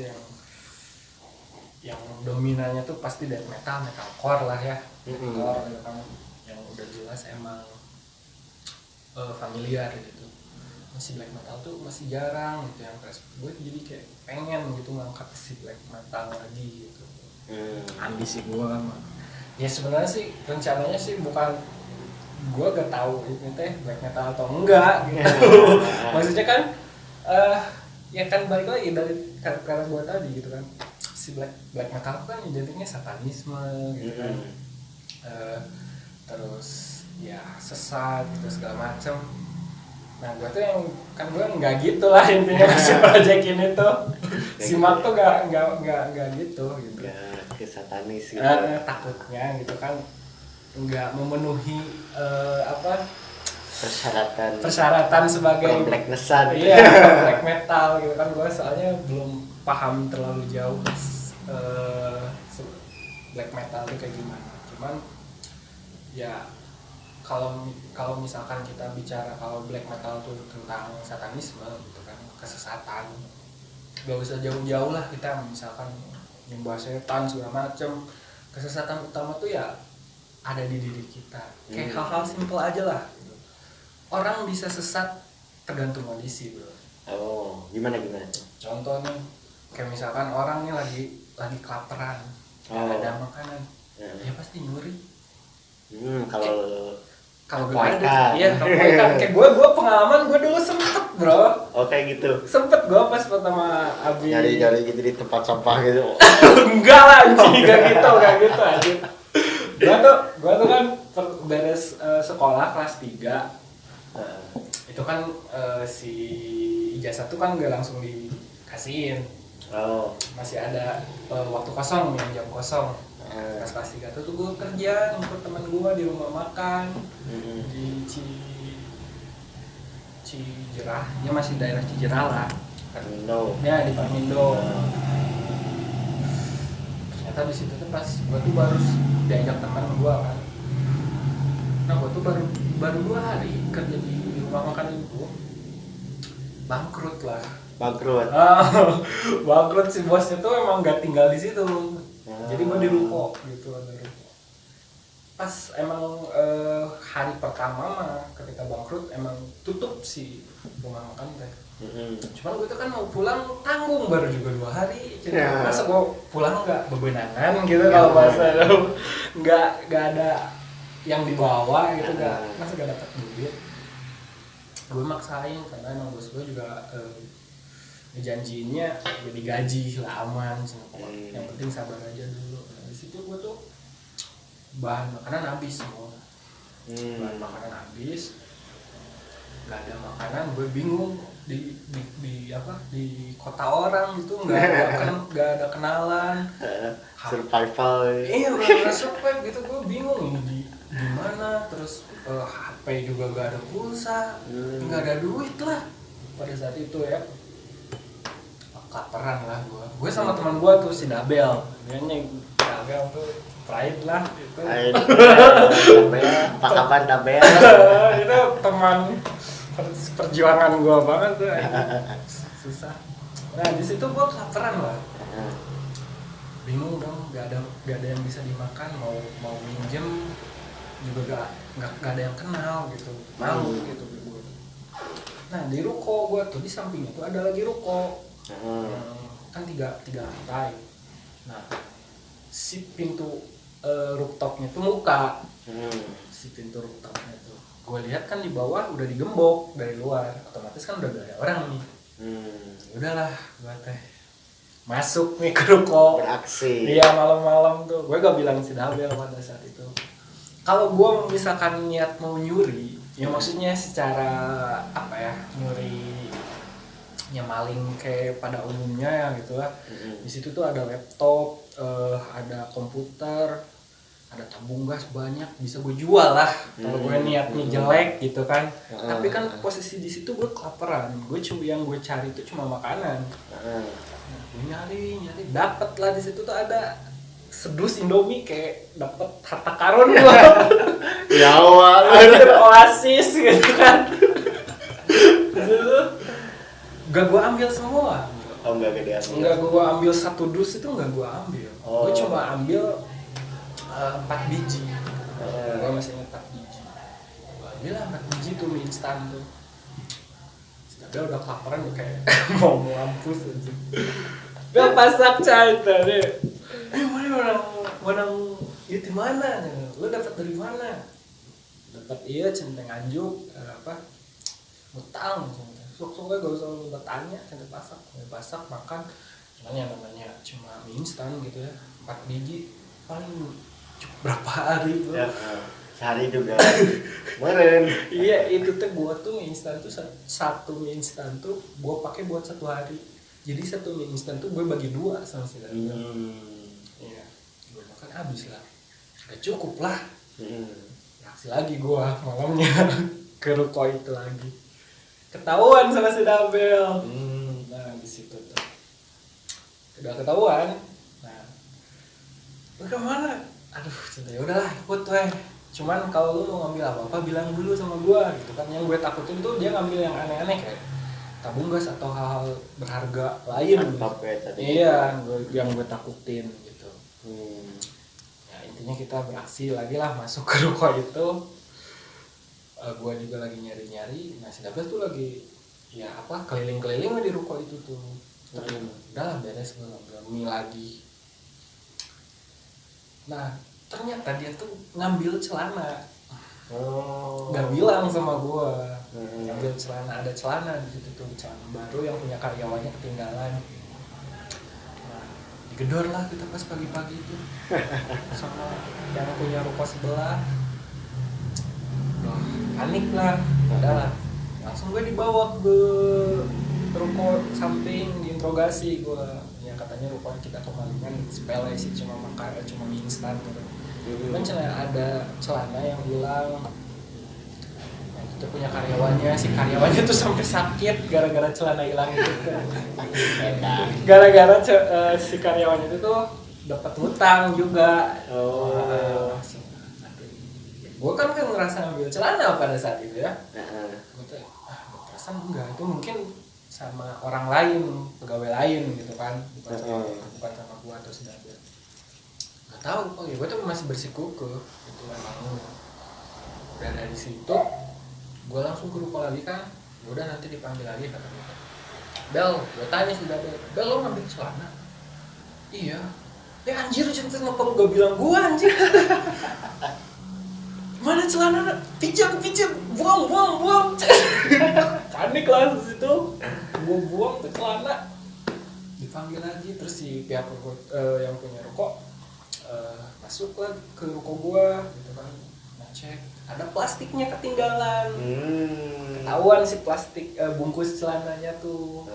yang dominannya tuh pasti death metalcore lah ya, metalcore gitu kan, yang udah jelas emang familiar gitu. Masih black metal tuh masih jarang gitu yang gue jadi kayak pengen gitu ngangkat si black metal lagi gitu. Ambisi gue kan, ya sebenarnya sih rencananya sih bukan gue gak tahu ini teh black metal atau enggak gitu. Maksudnya kan ya kan balik lagi dari karena gue tadi gitu kan, si black metal kan identiknya satanisme gitu kan, terus ya sesat gitu segala macem. Nah gue tuh yang kan gue nggak gitu lah intinya si project ini tuh, SIMAK tuh nggak gitu. Nggak ke satanis gitu. Takutnya gitu kan nggak memenuhi persyaratan sebagai blacknessan. Iya, black metal gitu kan. Gue soalnya belum paham terlalu jauh black metal itu kayak gimana. Cuman ya kalau misalkan kita bicara kalau black metal itu tentang satanisme gitu kan, kesesatan, gak usah jauh-jauh lah kita misalkan nyembah setan segala macem. Kesesatan utama tuh ya ada di diri kita. Kayak hal-hal simpel aja lah gitu. Orang bisa sesat tergantung kondisi bro. Oh, gimana tuh? Contoh nih, kayak misalkan orang nih lagi kelaparan, nggak ada makanan, dia pasti nyuri. Kalau Kalau gue kepoekan. ada, iya kepoekan. Kayak gue pengalaman gue dulu sempet bro, Oh kayak gitu. sempet gue pas pertama abis Nyari gitu di tempat sampah gitu. enggak lah anjing, gak gitu anjing. Gua tuh kan beres sekolah kelas 3. Itu kan si ijazah tuh kan gak langsung dikasihin. Oh. Masih ada waktu kosong nih, jam kosong. Pas kelas 3 tuh gue kerja ngikut teman gue di rumah makan di Cijerah, dia masih daerah Cijerah lah. Parmindo. Ya di Parmindo. Ternyata di situ tuh pas gue tuh baru diajak teman gue kan. Nah gue tuh baru 2 hari kerja di rumah makan itu, bangkrut lah. Bangkrut si bosnya tuh emang gak tinggal di situ. Jadi gue di ruko gitu, pas emang hari pertama mah ketika bangkrut emang tutup si rumah makan teh. Cuman gue tuh kan mau pulang tanggung baru juga 2 hari. Jadi masa gue pulang nggak bebenangan gitu kalau bahasa nggak ada yang dibawa gitu, masa gak dapat duit. Gue maksain karena emang bos gue juga ngejanjiinnya jadi gaji lah, aman yang penting sabar aja dulu. Nah, di situ gue tuh bahan makanan habis semua. Bahan makanan habis, nggak ada makanan. Gue bingung di kota orang gitu, nggak ada kenalan. Survival. Iya benar survive gitu. Gue bingung ini di mana, terus HP juga nggak ada pulsa, nggak ada duit lah pada saat itu ya. Kelaparan lah gue sama teman gue tuh si Dabel, kayaknya Dabel tuh pride lah itu. Apa kabar Dabel? Itu teman perjuangan gue banget tuh, susah. Nah di situ gue kelaparan lah, bingung dong, gak ada yang bisa dimakan, mau minjem juga gak ada yang kenal gitu, malu gitu gue. Nah di ruko gue tuh di sampingnya tuh ada lagi ruko. Kan tiga lantai. Nah si pintu rooftopnya tuh muka. Si pintu rooftopnya tuh gue lihat kan di bawah udah digembok dari luar, otomatis kan udah gak ada orang nih. Udahlah gue teh masuk nih ke ruko, beraksi. Iya malam-malam tuh gue gak bilang si Dabel pada saat itu. Kalau gue misalkan niat mau nyuri, ya maksudnya secara apa ya, nyurinya maling kayak pada umumnya ya gitu lah. Di situ tuh ada laptop, ada komputer, ada tabung gas banyak, bisa gue jual lah kalau gue niatnya jelek gitu kan. Tapi kan posisi di situ gue kelaparan, yang gue cari itu cuma makanan. Gue nyari dapet lah di situ tuh ada sedus Indomie, kayak dapet harta karun gue. Ya Allah, oasis gitu kan. Gak gue ambil semua. Oh enggak gede ambil. Enggak, gue ambil 1 dus itu enggak gue ambil. Gue cuma ambil 4 biji. Gue masih ingat 4 biji. Gue ambil lah 4 biji tuh mie instan tuh. Dia udah kelaparan kayak mau mampus aja. Gak pasak cerita deh. Mana itu mana? Lu dapat dari mana? Dapat centeng anjuk utang. Sok-soknya gak usah lu bertanya, centeng pasak makan. Cuman yang namanya cuma mie instan gitu ya, 4 biji paling berapa hari bro? Ya, sehari juga. Meren. Iya itu tuh gua tuh mie instan tuh satu mie instan tuh gua pakai buat 1 hari. Jadi 1 mie instan tuh gue bagi 2 sama si Daniel. Iya, gue makan habis lah, gak cukup lah. Reaksi lagi gue malamnya ke ruko itu lagi, ketahuan sama si Dabel. Nah di situ tuh udah ketahuan. Nah lu kemana? Aduh cinta, udahlah ikut weh. Cuman kalau lu mau ngambil apa-apa bilang dulu sama gue gitu kan. Yang gue takutin tuh dia ngambil yang aneh-aneh kayak tabung gas atau hal-hal berharga lain. Iya, yang gue takutin gitu. Ya intinya kita beraksi lagi lah masuk ke ruko itu. Gue juga lagi nyari-nyari. Nah si Dabel tuh lagi ya apa keliling-keliling di ruko itu tuh. Udah beres, gue ngambil mie lagi. Nah ternyata dia tuh ngambil celana. Nggak bilang sama gue. Ngambil celana, ada celana di situ tuh, celana baru yang punya karyawannya ketinggalan. Nah digedor lah kita pas pagi-pagi itu sama yang punya ruko sebelah. Wah, panik lah, udahlah. Langsung gue dibawa ke ruko samping, diinterogasi gue. Ya katanya ruko kita kemalingan sepele sih, cuma makan, cuma mie instan gitu. Cuman ada celana yang hilang. Yang itu punya karyawannya, si karyawannya tuh sampai sakit gara-gara celana hilang itu. Gara-gara si karyawannya itu tuh dapat hutang juga. Gue kan ngerasa ngambil celana pada saat itu ya. Gue tuh perasaan enggak, itu mungkin sama orang lain, pegawai lain gitu kan, bukan sama gue atau sedabel. Nggak tahu, oh ya gue tuh masih bersikukuh gitu memang. Udah dari situ gue langsung ke ruko lagi kan, udah nanti dipanggil lagi kata dia. Bel, gue tanya si Bel, Bel lo ngambil celana? Iya. Ya anjir, jangan kenapa lu gak bilang gue anjir. Mana celana? Pinjam, buang. Panik lah di situ. Gue buang tuh celana. Dipanggil lagi, terus si pihak ruko, yang punya ruko masuk lah ke ruko gue gitu kan. Ngecek, ada plastiknya ketinggalan. Ketahuan si plastik bungkus celananya tuh.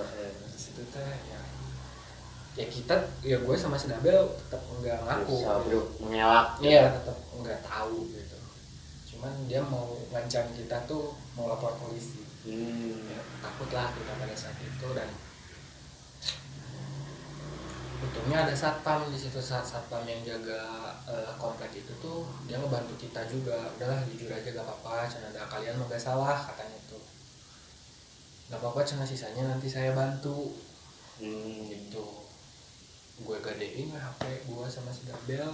Di situ teh ya kita, ya gue sama si Nabel tetap enggak ngaku. Bro, mengelak. Iya, tetap enggak tahu gitu. Cuman dia mau ngancam kita tuh mau lapor polisi. Ya, takut lah kita pada saat itu. Dan untungnya ada satpam di situ, satpam yang jaga komplek itu tuh dia ngebantu kita juga. Udahlah jujur aja gak apa-apa, cina ada kalian mah gak salah katanya tuh. Gak apa-apa, cina sisanya nanti saya bantu. Gitu. Gue gadein HP gue sama si Gabel,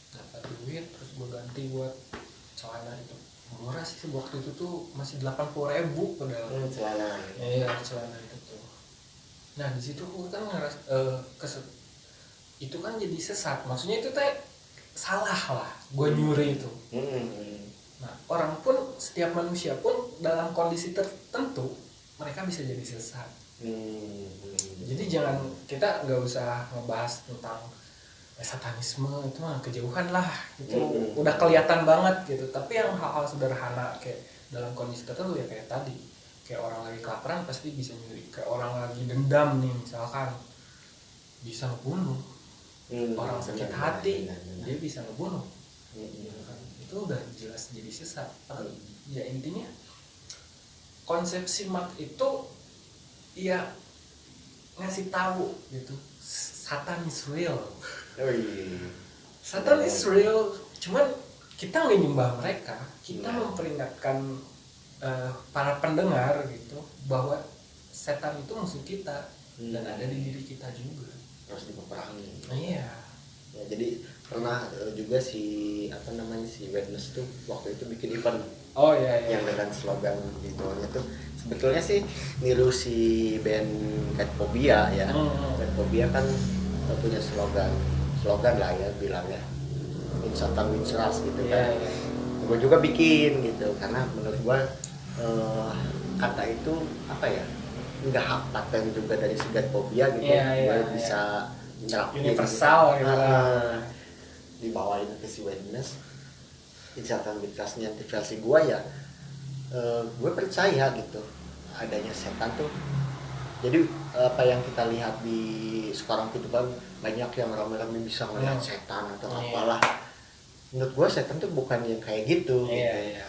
dapat duit, terus gue ganti buat celana itu. Murah sih waktu itu tuh, masih 80.000 padahal. Celana. Iya, celana itu tuh. Nah di situ gue kan ngeras itu kan jadi sesat, maksudnya itu teh salah lah gue nyuri itu. Nah orang pun, setiap manusia pun dalam kondisi tertentu mereka bisa jadi sesat. Jadi jangan, kita nggak usah ngebahas tentang satanisme, itu mah kejauhan lah itu. Udah kelihatan banget gitu. Tapi yang hal-hal sederhana kayak dalam kondisi tertentu ya kayak tadi, kayak orang lagi kelaparan pasti bisa nyuri, kayak orang lagi dendam nih misalkan bisa ngebunuh. Orang sakit hati dia bisa ngebunuh. Itu udah jelas jadi sesat. Ya intinya konsepsi mat itu ya ngasih tahu gitu, Satan is real. Satan is real, cuman kita nggak nyembah mereka, kita memperingatkan para pendengar gitu bahwa setan itu musuh kita dan ada di diri kita juga, harus diperangi. Iya. Ya, jadi pernah juga si Witness tuh waktu itu bikin event. Oh iya. Yang dengan slogan di bawahnya tuh sebetulnya sih niru si band Catphobia ya. Catphobia kan punya slogan lah ya bilangnya, In Satan We Trust gitu kan. Gue juga bikin gitu karena menurut gue kata itu apa ya, nggak hak paten juga dari si Catphobia gitu. Gue bisa universal gitu. Dibawain ke si Witness, In Satan We Trust-nya versi gue ya. Gue percaya gitu adanya setan tuh. Jadi apa yang kita lihat di sekarang itu kan banyak yang rame-rame bisa melihat setan atau apalah. Menurut gue setan tuh bukan yang kayak gitu.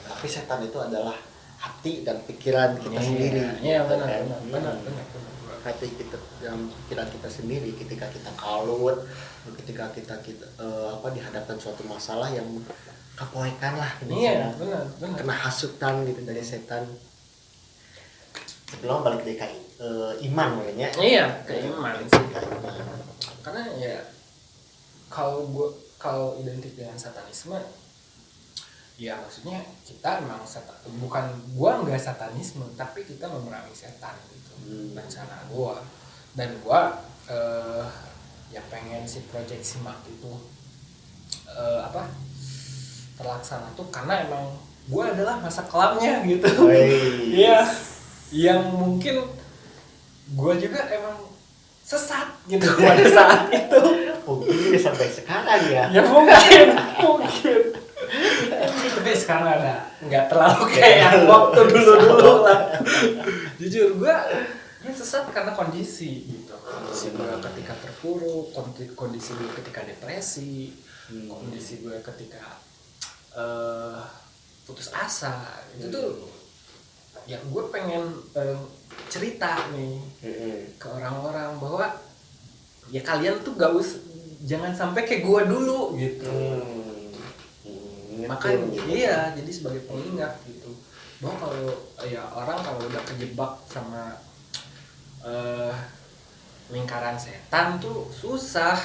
Tapi setan itu adalah hati dan pikiran kita sendiri. Iya benar. Hati kita dan pikiran kita sendiri ketika kita kalut, ketika kita dihadapkan suatu masalah yang kapoekan lah gitu. Iya, benar. Kena hasutan gitu dari setan. Sebelum balik dari iman kayaknya. Iya, ke iman sih. Karena ya kalau identik dengan satanisme ya maksudnya kita emang bukan gua nggak satanisme tapi kita memerangi setan gitu rencana gua. Dan gua ya pengen si project Simak itu terlaksana tuh karena emang gua adalah masa kelamnya gitu. Iya, yang mungkin gua juga emang sesat gitu pada saat itu. Mungkin sampai sekarang ya. Ya mungkin. Tapi sekarang nggak terlalu kayak yang waktu dulu lah. Jujur gue sesat karena kondisi gitu. Kondisi gue ketika terpuruk, kondisi gue ketika depresi, kondisi gue ketika putus asa. Itu tuh ya gue pengen cerita nih ke orang-orang bahwa ya kalian tuh jangan sampai kayak gue dulu gitu. Makanya iya, jadi sebagai pengingat gitu bahwa kalau ya orang kalau udah kejebak sama lingkaran setan tuh susah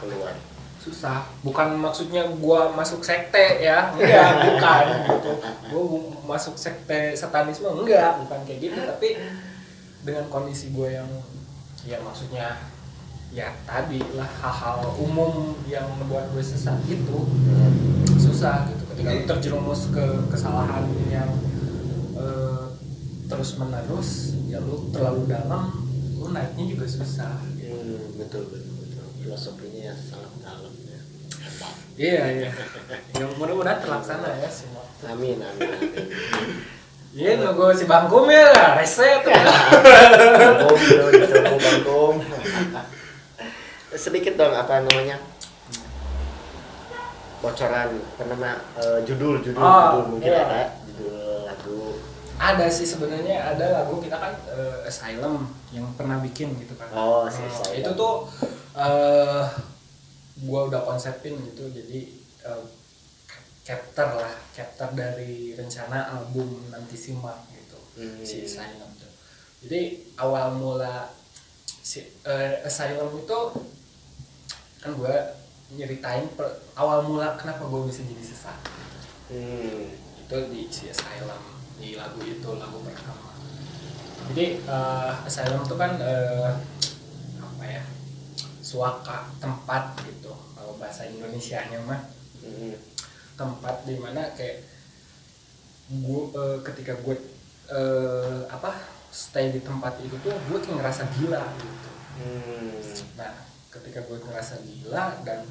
keluar. Susah. Bukan maksudnya gua masuk sekte ya, enggak, bukan gitu. Gua masuk sekte satanisme enggak, bukan kayak gitu, tapi dengan kondisi gua yang ya maksudnya ya tadi lah hal-hal umum yang membuat gue sesat itu susah gitu ketika lu terjerumus ke kesalahan yang terus menerus ya lu terlalu dalam lu naiknya juga susah gitu. Betul filosofinya sangat dalam ya. Iya ya mudah-mudahan terlaksana ya semua. Amin. Iya nunggu si Bangkum ya reset tuh. Bangkum. Sedikit dong bocoran judul mungkin iya. ada judul lagu. Ada sih sebenarnya, ada lagu kita kan Asylum yang pernah bikin gitu kan. Asylum. Itu tuh gua udah konsepin gitu, jadi chapter dari rencana album nanti Simak gitu. Si Asylum tuh. Jadi awal mula si Asylum itu kan gue nyeritain awal mula kenapa gue bisa jadi sesat. Itu di si Asylum, di lagu itu, lagu pertama. Jadi Asylum itu kan suaka, tempat gitu kalau bahasa Indonesianya mah. Tempat di mana kayak gue ketika gue stay di tempat itu tuh gue kayak ngerasa gila gitu. Nah ketika gue ngerasa gila dan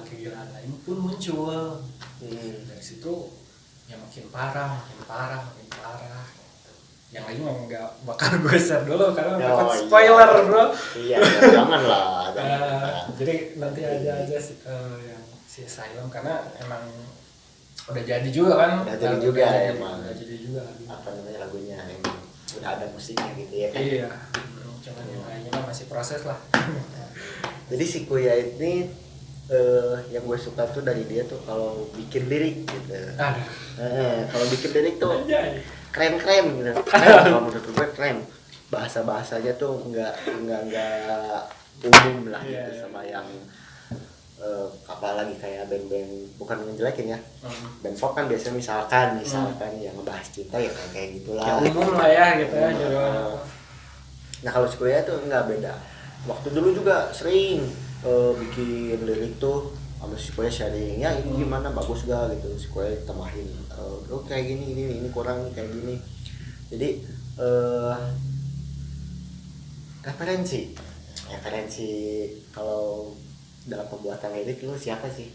kegilaan lain pun muncul. Dari situ ya makin parah gitu. Yang lain memang nggak bakal gue share dulu karena takut spoiler bro. Iya jangan lah. Jadi nanti aja yang si Asylum karena emang udah jadi juga kan. Udah jadi juga. Lagunya emang udah ada musiknya gitu ya kan. Iya. Cuman yang lainnya masih proses lah. Jadi si Kuya ini yang gue suka tuh dari dia tuh kalau bikin lirik gitu. Kalau bikin lirik tuh keren gitu. Kalau menurut gue keren. Bahasanya tuh enggak umum lah gitu sama yang apalagi kayak band-band, bukan ngejelekin ya. Band pop kan biasanya misalkan yang ngebahas cinta ya kayak gitulah. Ya umum lah ya gitu ya. Nah kalau si Kuya tuh enggak beda. Waktu dulu juga sering bikin lirik tuh sama si Kuya sharing ya ini gimana bagus gak gitu, si Kuya tamahin kayak gini ini kurang kayak gini. Jadi referensi kalau dalam pembuatan lirik lu siapa sih?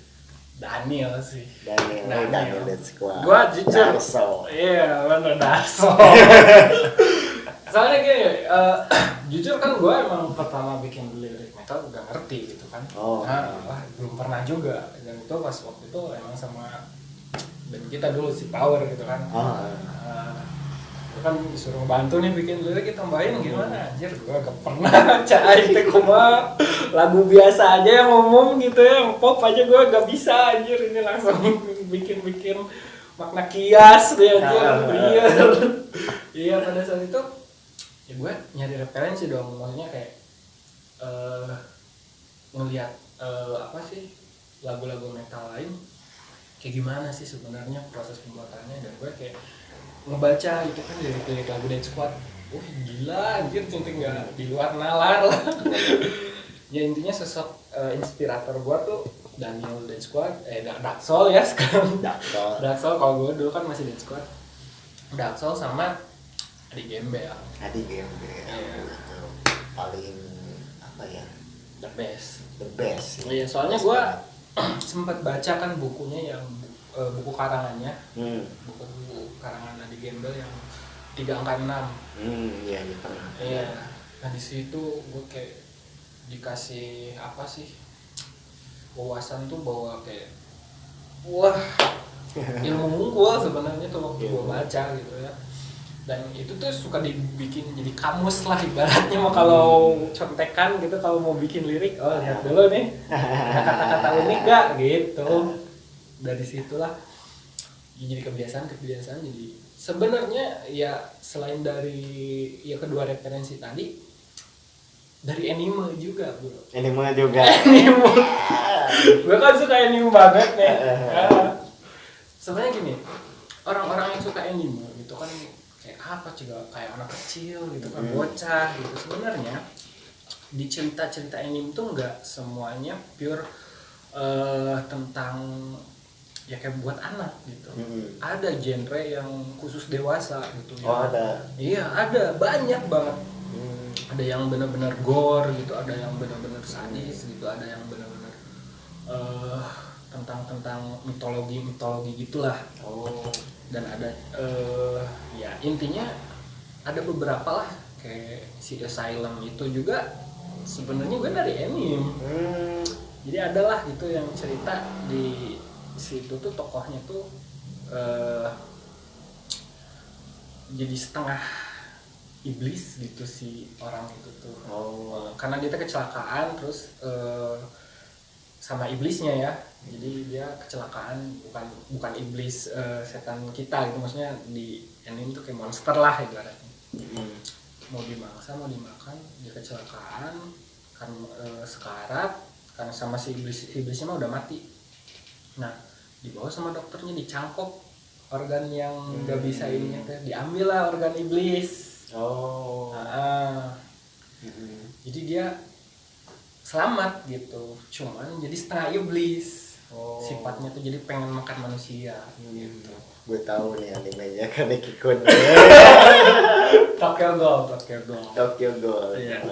Daniel dan Squad. Gua jujur Darso. Iya bener Darso. Soalnya gini, jujur kan gue emang pertama bikin lirik metal gak ngerti gitu kan. Belum pernah juga. Dan itu pas waktu itu emang sama band kita dulu si Power gitu kan. Gue kan disuruh bantu nih bikin lirik, kita tambahin gimana anjir, gue gak pernah cai teh kuma lagu biasa aja yang umum gitu ya, yang pop aja gue gak bisa anjir, ini langsung bikin makna kias deh anjir. Iya pada saat itu ya gue nyari referensi dong, maksudnya kayak ngelihat lagu-lagu metal lain kayak gimana sih sebenarnya proses pembuatannya, dan gue kayak ngebaca gitu kan dari lirik lagu Dead Squad. Wah gila anjir, cinta nggak di luar nalar lah. Ya intinya sosok inspirator gue tuh Daniel Dead Squad, Daxol ya sekarang. Daxol kalau gue dulu kan masih Dead Squad. Daxol sama Adi Gembel. Yeah. Paling apa ya? The best. Iya, soalnya gue sempat baca kan bukunya yang buku karangannya, buku karangan Adi Gembel yang 3 angka 6. Iya pernah. Iya. Nah di situ gue kayak dikasih apa sih, wawasan tuh bahwa kayak wah ilmu unggul sebenarnya tuh waktu gue baca gitu ya. Dan itu tuh suka dibikin jadi kamus lah ibaratnya, mau kalau contekan gitu, kalau mau bikin lirik lihat dulu nih ada kata-kata unik gak gitu. Dari situlah jadi kebiasaan jadi sebenarnya ya selain dari ya kedua referensi tadi, dari anime juga bro. Anime juga. Gue kan suka anime banget nih. Sebenarnya gini, orang-orang yang suka anime gitu kan kayak apa juga, kayak anak kecil gitu kan, bocah gitu. Sebenarnya di cerita-cerita anime tuh nggak semuanya pure tentang ya kayak buat anak gitu. Ada genre yang khusus dewasa gitu. Ada. Iya, ada banyak banget. Ada yang benar-benar gore gitu, ada yang benar-benar sadis gitu, ada yang benar-benar tentang mitologi gitulah. Dan ada ya intinya ada beberapa lah, kayak si Asylum itu juga sebenarnya gue dari anime. Jadi adalah gitu yang cerita di situ tuh tokohnya tuh jadi setengah iblis gitu si orang itu tuh. Karena dia kecelakaan terus sama iblisnya ya. Jadi dia kecelakaan, bukan iblis setan kita gitu, maksudnya di anime tuh kayak monster lah ibaratnya. Mau dimangsa mau dimakan, dia kecelakaan karena sekarat, karena sama si iblisnya mah udah mati. Nah dibawa sama dokternya, dicangkok organ yang nggak bisa ininya teh, diambil lah organ iblis. Jadi dia selamat gitu, cuman jadi setengah iblis. Sifatnya tuh jadi pengen makan manusia gitu. Gue tahu nih animenya Kaneki-kun. Tokyo Ghoul. Iya.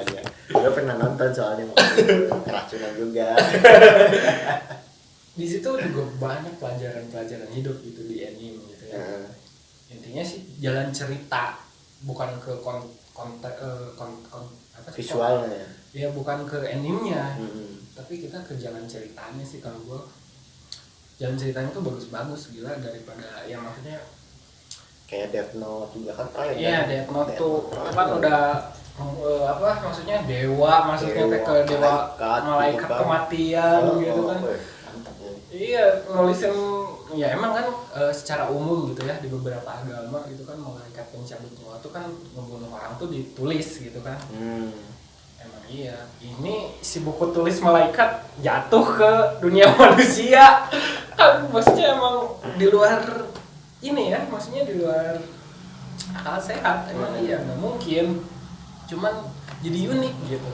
Gue pernah nonton soalnya, keracunan juga. Di situ juga banyak pelajaran hidup gitu di anime gitu ya. Intinya sih jalan cerita, bukan ke visualnya. Ya bukan ke animenya. Tapi kita ke jalan ceritanya sih. Kalau gue jalan ceritanya tuh bagus-bagus gila, daripada yang maksudnya kayak Death Note juga kan. Iya, Death Note tuh kan udah maksudnya dewa, maksudnya ke dewa malaikat kematian gitu kan. Iya, nulisin ya emang kan secara umum gitu ya, di beberapa agama gitu kan malaikat pencabut nyawa tuh kan membunuh orang tuh ditulis gitu kan. Emang iya, ini si buku tulis malaikat jatuh ke dunia manusia kan, maksudnya emang di luar ini ya, maksudnya di luar akal sehat. Emang iya nggak mungkin, cuman jadi unik gitu.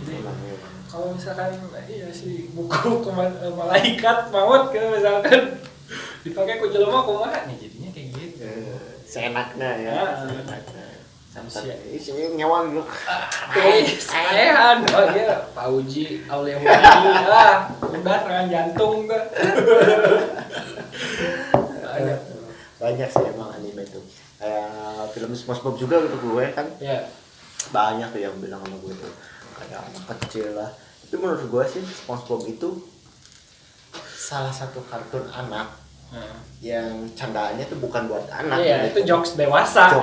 Jadi kalau misalkan iya si buku malaikat maut gitu misalkan dipakai ku jelema kumaha nih, jadinya kayak gitu. Seenaknya ya. Sampai isinya nyawa gitu. Sehan. Oh iya, Pak Uji Aulia Hudi udah serangan jantung tuh. Banyak sih emang anime tuh. Kayak film SpongeBob juga untuk gue kan. Iya. Banyak tuh yang bilang sama gue tuh kayak anak kecil lah. Tapi menurut gue sih SpongeBob itu salah satu kartun anak yang candaannya tuh bukan buat anak. Iya, itu jokes dewasa.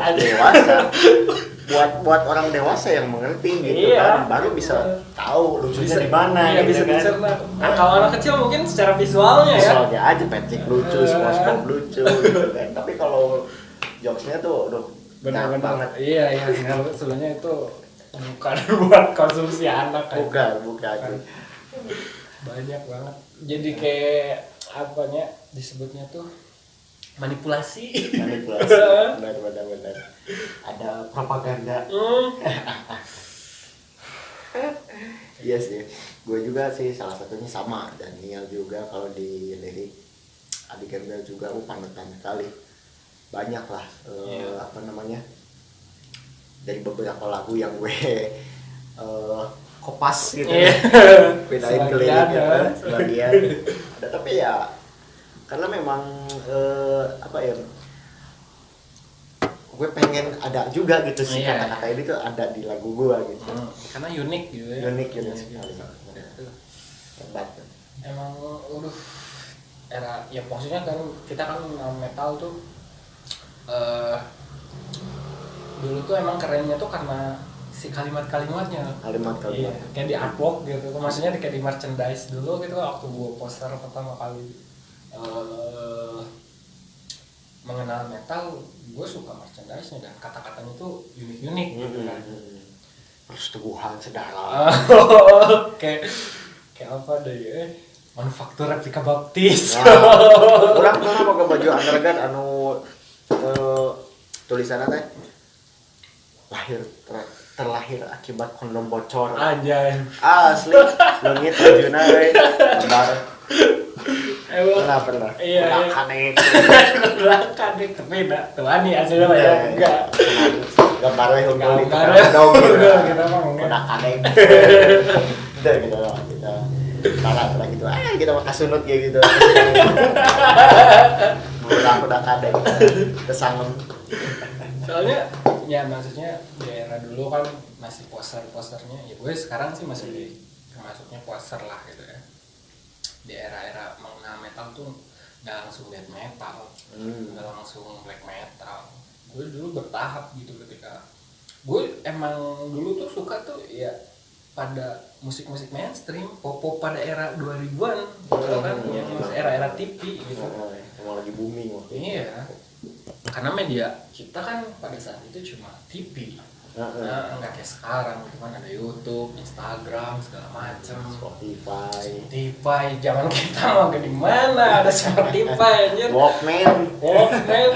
buat orang dewasa yang mengerti gitu kan, baru bisa tahu lucunya di mana. Iya, bisa dicerna. Nah, kalau anak kecil mungkin secara visualnya aja Patrick lucu, SpongeBob lucu gitu kan. Tapi kalau jokesnya tuh benar banget. Iya, sebenarnya itu bukan buat konsumsi anak kan. Bukan. Banyak banget. Jadi kayak apanya disebutnya tuh manipulasi. Manipulasi. Benar. Ada propaganda. Iya sih, gue juga sih salah satunya sama Daniel juga kalau di lirik Adi Gembel juga panutan sekali, banyak lah apa namanya, dari beberapa lagu yang gue kopas gitu, bedain ke liriknya sebagian ada, tapi ya karena memang apa ya, gue pengen ada juga gitu sih kata-kata ini tuh ada di lagu gue gitu. Karena unik gitu ya. Unik sekali. Hebat. Emang era ya maksudnya kan kita kan metal tuh dulu tuh emang kerennya tuh karena si kalimat-kalimatnya. Iya, kayak di artwork gitu. Maksudnya kayak di merchandise dulu gitu waktu gua poster pertama kali mengenal metal, gue suka merchandise-nya dan kata-katanya tuh unik-unik gitu kan. Persetubuhan sedara. Kayak apa deh manufaktur replika baptis. Orang pernah pakai baju underground anu tulisannya teh terlahir akibat kondom bocor. Anjay. Asli, leungit bajuna we. Pernah. Iya. Kanek. Kanek tapi enggak tuani aslinya ya enggak. Gambar we hungkul di dong kita mah udah kanek. Udah gitu lah kita. Karena gitu. Kita mah kasunut kayak gitu. Udah kadek. Kesangem. Soalnya ya maksudnya di era dulu kan masih posternya ya gue sekarang sih masih termasuknya poster lah gitu ya. Di era mengenal metal tuh nggak langsung death metal, nggak langsung black metal. Gue dulu bertahap gitu ketika gue emang dulu tuh suka tuh ya pada musik-musik mainstream, pop pada era 2000-an gitu kan, yang era-era TV gitu. Emang lagi booming waktu itu. Iya. Karena media kita kan pada saat itu cuma TV. Nggak kayak sekarang gitu kan, ada YouTube, Instagram, segala macem, Spotify. Zaman kita mah di mana ada Spotify anjir. Walkman,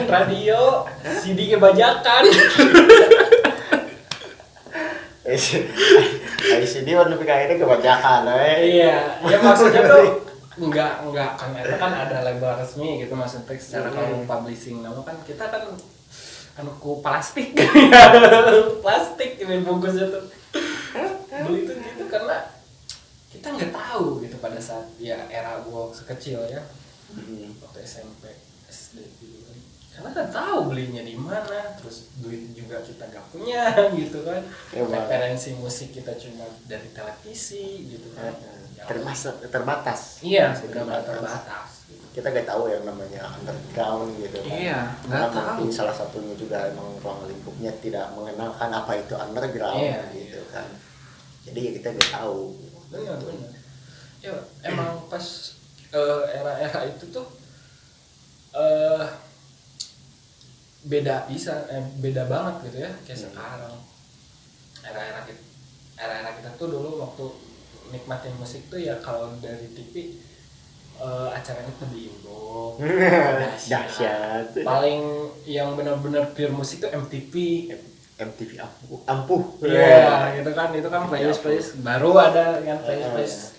radio, CD kebajakan. CD warna PKI kebajakan Iya, ya maksudnya tuh enggak kan itu kan ada label resmi gitu maksudnya secara kalau publishing nama kan kita kan ku plastik plastik ini bungkusnya tuh beli itu gitu karena kita nggak tahu gitu pada saat ya era gua sekecil ya waktu SMP SD gitu kan karena nggak tahu belinya di mana, terus duit juga kita nggak punya gitu kan, referensi musik kita cuma dari televisi gitu kan. Terbatas. Iya, terbatas. Kita nggak tahu yang namanya underground gitu kan. Iya, nggak tahu. Salah satunya juga emang ruang lingkupnya tidak mengenalkan apa itu underground gitu kan. Jadi ya kita nggak tahu. Benar. Ya emang pas era-era itu tuh beda banget gitu ya kayak sekarang. Era-era kita tuh dulu waktu nikmatin musik tuh ya kalau dari TV acaranya tuh di Indo dahsyat. Paling yang benar-benar pure musik tuh MTV ampuh. Iya, gitu kan, itu kan playlist baru ada yang playlist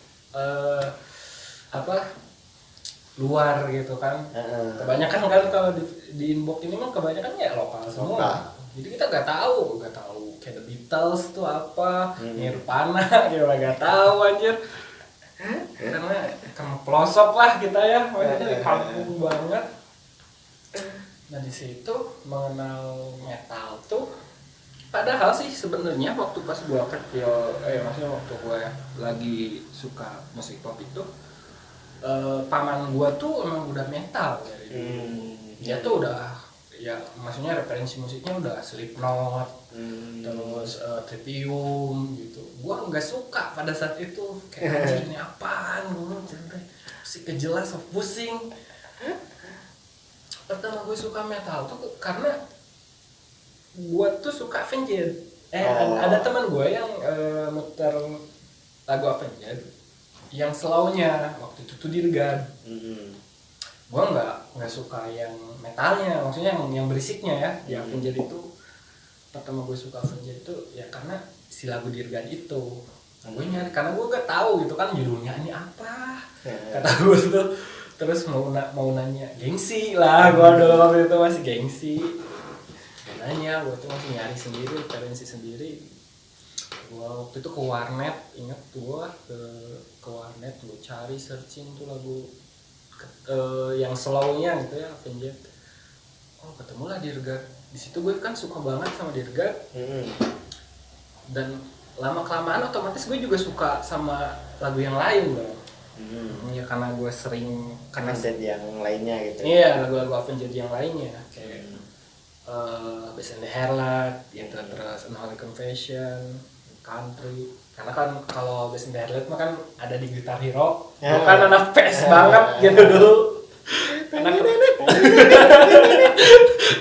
luar gitu kan. Kebanyakan kan kalau di inbox ini mah kebanyakan ya lokal semua. Jadi kita nggak tahu kayak The Beatles tuh apa, Nirvana kita nggak tahu anjir. Karena pelosok lah kita ya, maksudnya di kampung banget. Nah di situ mengenal metal tuh, padahal sih sebenarnya waktu pas gua kecil, maksudnya waktu gua lagi suka musik pop itu, paman gua tuh emang udah metal dari dulu. Dia tuh udah ya maksudnya referensi musiknya udah Slipknot, terus Trivium gitu. Gua nggak suka pada saat itu, kayak anjir ini apaan, gua musik kejelas of pusing. Pertama gue suka metal tuh karena gue tuh suka Avenged. Ada teman gue yang muter lagu Avenged yang slownya waktu itu tuh Dirgan. Gua nggak suka yang metalnya, maksudnya yang berisiknya ya. Di Avenged itu pertama gue suka Avenged itu ya karena si lagu Dirgan itu. Nah, gue nyari karena gue gak tahu gitu kan judulnya ini apa. Kata gue tuh terus mau nanya gengsi lah, gue dulu waktu itu masih gengsi. Nanya, gue tuh masih nyari sendiri, referensi sendiri. Gue waktu itu ke warnet, ingat gue ke warnet gue cari searching tuh lagu yang slownya gitu ya Avenged. Oh ketemulah Dirgat. Di situ gue kan suka banget sama Dirgat. Dan lama kelamaan otomatis gue juga suka sama lagu yang lain bro. Ya karena gue sering karena Avenged yang lainnya gitu. Iya lagu-lagu Avenged yang lainnya kayak Best in the Harlot, yang terus Unholy Confession, Country. Karena kan kalau Best in the Harlot mah kan ada di Guitar Hero. Gue kan anak PS banget gitu dulu.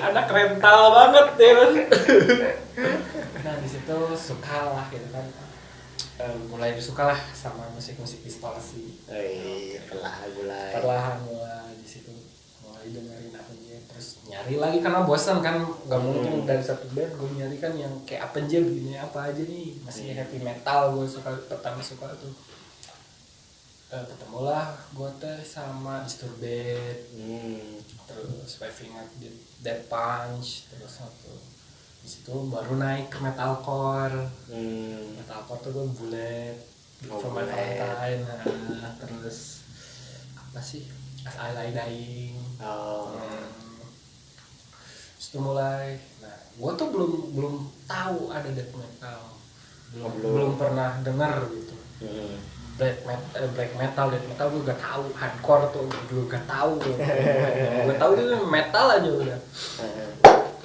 Anak rental banget ya. Nah di situ suka lah gitu kan. Mulai suka lah sama musik-musik distorsi. Perlahan mulai di situ mulai dengerin Avenged, terus nyari lagi karena bosan kan, nggak mungkin dari satu band gue nyari kan yang kayak Avenged gini apa aja nih, masih heavy metal gue pertama suka tuh. Ketemulah gue teh sama Disturbed, terus Waving at Dead Punch, terus satu di situ baru naik ke metalcore. Metalcore tuh gue Bullet, For My Valentine, terus apa sih As I Lie Dying. Terus itu mulai, nah gue tuh belum tahu ada death metal, belum pernah dengar gitu. Black metal, death metal gue gak tahu, hardcore tuh juga gak tahu. Gue tahu itu metal aja udah.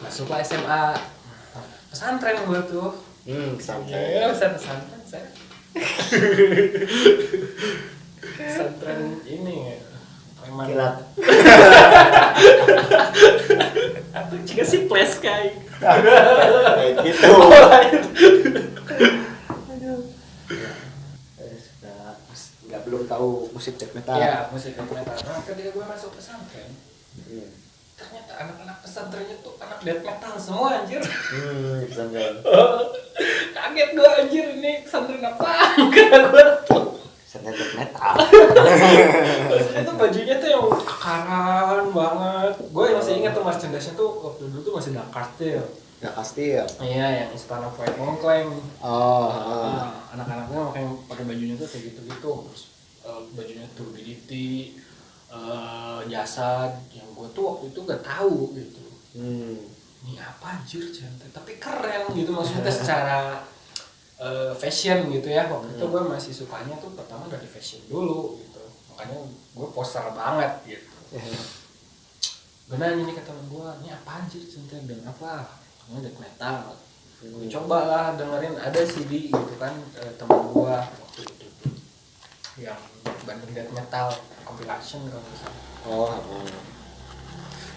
Masuklah SMA, pesantren gue tuh. Pesantren. Ya, pesantren saya. Pesantren ini preman. Kilat. Atau juga sih flash kayak. Gitu. Belum tahu musik death metal. Iya, musik death metal. Nah, ketika gue masuk pesantren, ternyata anak-anak pesantrennya tuh anak death metal semua anjir. Pesantren. Kaget gue anjir, ini pesantren apa? Kata gue tuh. Pesantren death metal. Maksudnya tuh bajunya tuh yang akaran banget. Gue masih ingat tuh merchandise-nya tuh waktu dulu tuh masih Dark Castle. Dark Castle. Iya, yang Istana White Moncler. Anak-anaknya makanya pakai bajunya tuh kayak gitu-gitu. Terus bajunya Turbidity, Jasad, yang gue tuh waktu itu gak tahu gitu. Ini apa anjir cantik, tapi keren gitu maksudnya secara fashion gitu ya. Waktu itu gue masih sukanya tuh pertama dari fashion dulu gitu, makanya gue poster banget gitu. Gue nanya nih ke temen gue, ini apa anjir cantik dan apa? Ini death metal. Gue coba lah dengerin, ada CD gitu kan temen gue waktu itu yang Bandung Death Metal compilation kalau misalnya.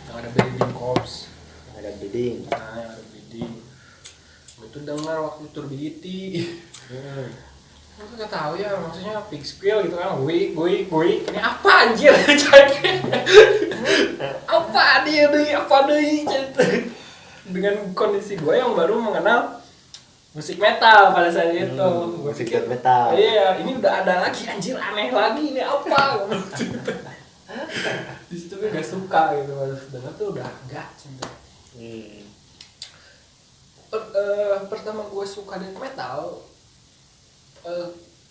Yang ada Bleeding Corpse. Ada Bleeding. Nah, yang ada Bleeding. Gue tuh denger waktu Turbidity. Gue gak tahu ya, maksudnya Pig Squeal gitu kan, gue ini apa anjir? Apa dia apa dengan kondisi gue yang baru mengenal musik metal pada saat itu. Musik death metal. Iya, ini udah ada lagi anjir, aneh lagi, ini apa? Di situ gue gak suka gitu, dengar tuh udah enggak cinta. Pertama gue suka death metal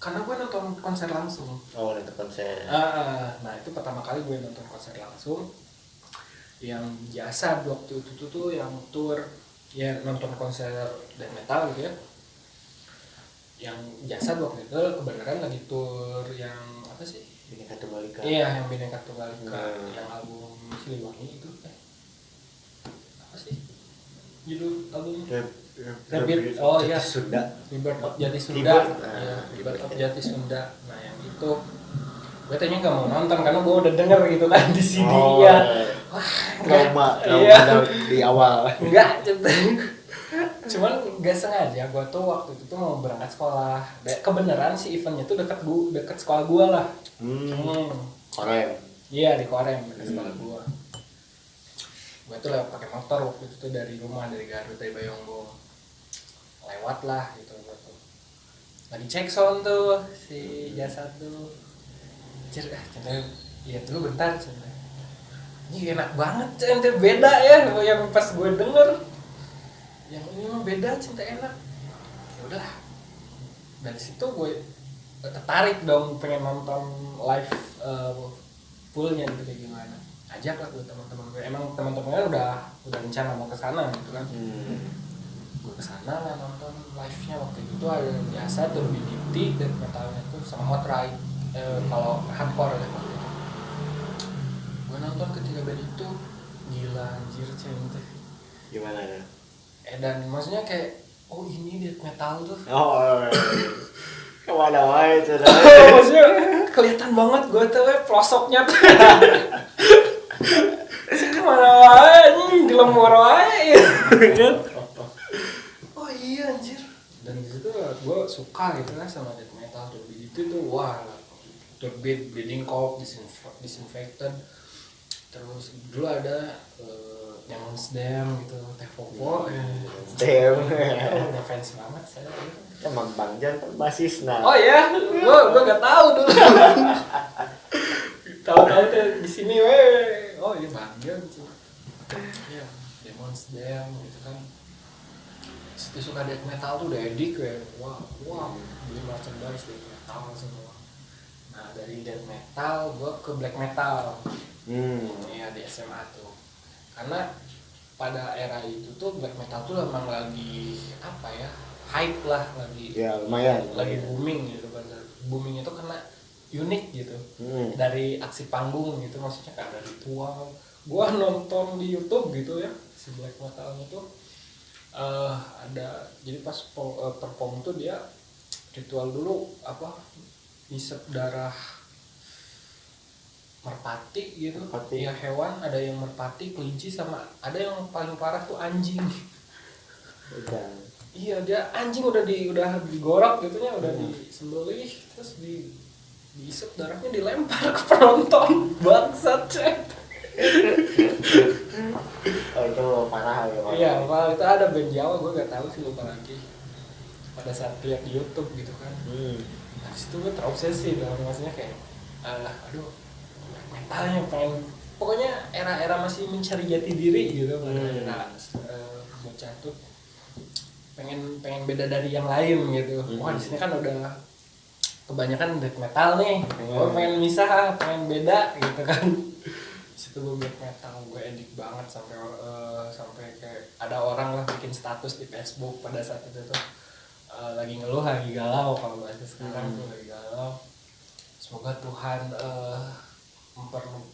karena gue nonton konser langsung. Nonton konser. Nah itu pertama kali gue nonton konser langsung. Yang Jasad waktu itu tuh yang tour, ya nonton konser death metal gitu ya. Yang Jasad waktu itu kebenaran lagi tour yang apa sih? Bhinneka Tunggal Ika. Iya, yang Bhinneka Tunggal Ika, yang album Siliwangi itu apa sih? Judul albumnya? Rebirth oh iya, Sunda. Rebirth of Jati Sunda. Rebirth of Jati Sunda. Nah, yang itu gue tanya nggak mau nonton karena gue udah denger gitu kan di CD ya. Wah, trauma iya. Di awal. Enggak, cuman nggak sengaja gue tuh waktu itu tuh mau berangkat sekolah. Kebenaran sih eventnya tuh deket sekolah gue lah. Keren. Iya di Korem dekat sekolah gua tuh lewat pakai motor waktu itu tuh dari rumah, dari Garut, dari Bayongbong, lewat lah gitu gua tuh lagi cek sound tuh si jasad tuh centang lihat dulu bentar centang ini enak banget centang beda ya yang pas gue denger yang ini mah beda cinta enak ya udah dari situ gue tertarik dong pengen nonton live fullnya gitu kayak gimana ajak lah gue teman-teman gue emang teman-temannya udah rencana mau kesana gitu kan gue kesana lah nonton live nya waktu itu ada biasa tuh Turbidity dan metalnya tuh sama Outright kalau hardcore ya gue nonton ketiga band itu gila anjir centang Gimana ya? dan maksudnya kayak oh ini death metal tuh Oh, kemana wae cerita? maksudnya kelihatan banget gue tuh pelosoknya tuh kemana wae nih di lemur wae oh iya anjir dan di situ gue suka gitu kan sama death metal tuh itu tuh wah Turbid, Bleeding Corpse, Disinfected terus dulu ada Demon's Dam gitu, Tevovo Damn. udah fans banget saya Emang Bang Jan basis nah. oh ya, gua gak tahu dulu. Tahu-tahu tuh di sini weh. Oh ini bagian sih. Iya, Demon's Dam gitu kan. Situ suka death metal tuh udah edik weh. Wah, beli merchandise death metal semua. Nah dari death metal gua ke black metal. Iya di SMA tuh. Karena pada era itu tuh black metal tuh emang lagi apa ya? Hype lah lagi Ya lumayan. lagi booming gitu kan booming itu karena unik gitu dari aksi panggung gitu maksudnya kan dari ritual gua nonton di YouTube gitu ya si black metal itu ada jadi pas perform tuh dia ritual dulu apa ngisep darah merpati gitu ya hewan ada yang merpati kelinci sama ada yang paling parah tuh anjing Udah. iya dia anjing udah digorok gitu ya udah disembelih terus diisep darahnya dilempar ke penonton bangsat cek Oh itu parah ya. iya kalau itu ada band Jawa gue gak tahu sih lupa lagi pada saat lihat di YouTube gitu kan nah situ gue terobsesi dalam maksudnya kayak aduh metalnya pengen pokoknya era-era masih mencari jati diri gitu pada bocah tuh pengen beda dari yang lain gitu. Wah di sini kan udah kebanyakan death metal nih. Gue pengen misah, pengen beda gitu kan. Situ gue black metal, gue edik banget sampai kayak ada orang lah bikin status di Facebook pada saat itu tuh lagi ngeluh, lagi galau kalau bahasa sekarang tuh lagi galau. Semoga Tuhan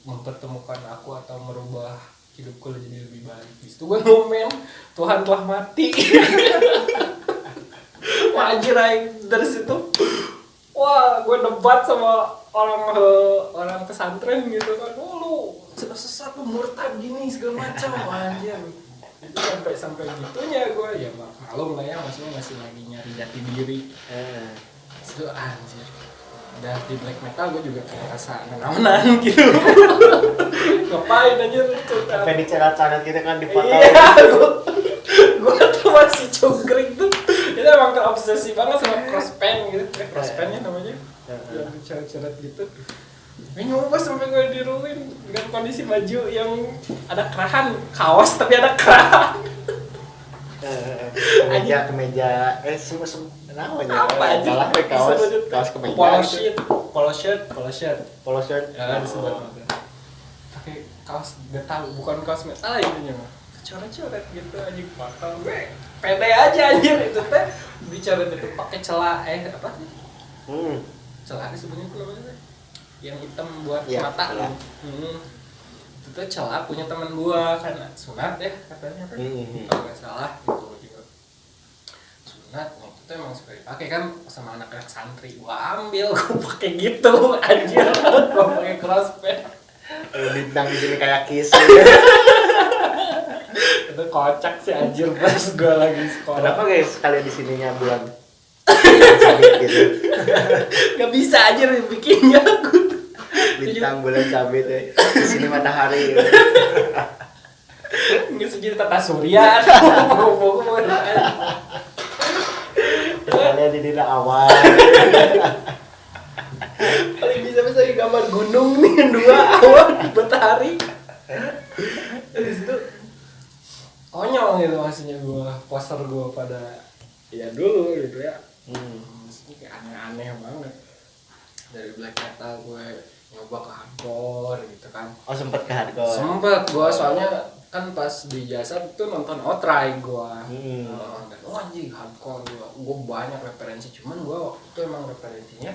mempertemukan aku atau merubah hidupku jadi lebih baik. Disitu gue ngomen Tuhan telah mati. Wah anjir dari situ wah gue debat sama orang pesantren gitu kan lu sudah sesat lu murtad gini segala macam anjir itu sampai gitunya gue ya maklum lah ya maksudnya masih lagi nyari jati diri itu anjir dari black metal gue juga kayak rasa menaunan gitu ngapain aja sampai dicerat-cerat gitu kan dipotong. iya gue tuh masih cungkring tuh itu emang terobsesi banget sama crosspan gitu crosspannya namanya yang dicerat-cerat gitu gue nyoba sampai gue diruin dengan kondisi baju yang ada kerahan kaos tapi ada kerahan kemeja namanya apa aja kaos kemeja polo shirt disebut pakai kaos gak tahu bukan kaos metal itu mah coret-coret gitu aja bakal gue pede aja anjir itu teh bicara itu pakai celah apa sih celah disebutnya itu namanya yang hitam buat mata itu tuh celah punya teman gua kan sunat ya katanya kan kalau nggak salah gitu juga sunat itu emang suka dipakai kan sama anak-anak santri gua ambil gua pakai gitu anjir gua pakai crossband bintang di sini kayak kiss itu kocak sih anjir pas gua lagi sekolah kenapa guys sekalian di sininya bulan sabit gitu nggak bisa anjir bikinnya Bintang bulan cabai teh. Di sini matahari. Nggak sejuta tata surya. Pokoknya Kalian di dina awal. paling bisa gambar gunung nih dua awan matahari. Terus itu konyol gitu maksudnya gue poster gue pada ya dulu gitu ya. Maksudnya kayak aneh-aneh banget. Dari black metal gue nyoba ke hardcore gitu kan. Oh sempet ke hardcore. Sempet gue soalnya kan pas di jasa tuh nonton Outright gue. Dan anjing hardcore gue banyak referensi, cuman gue waktu itu emang referensinya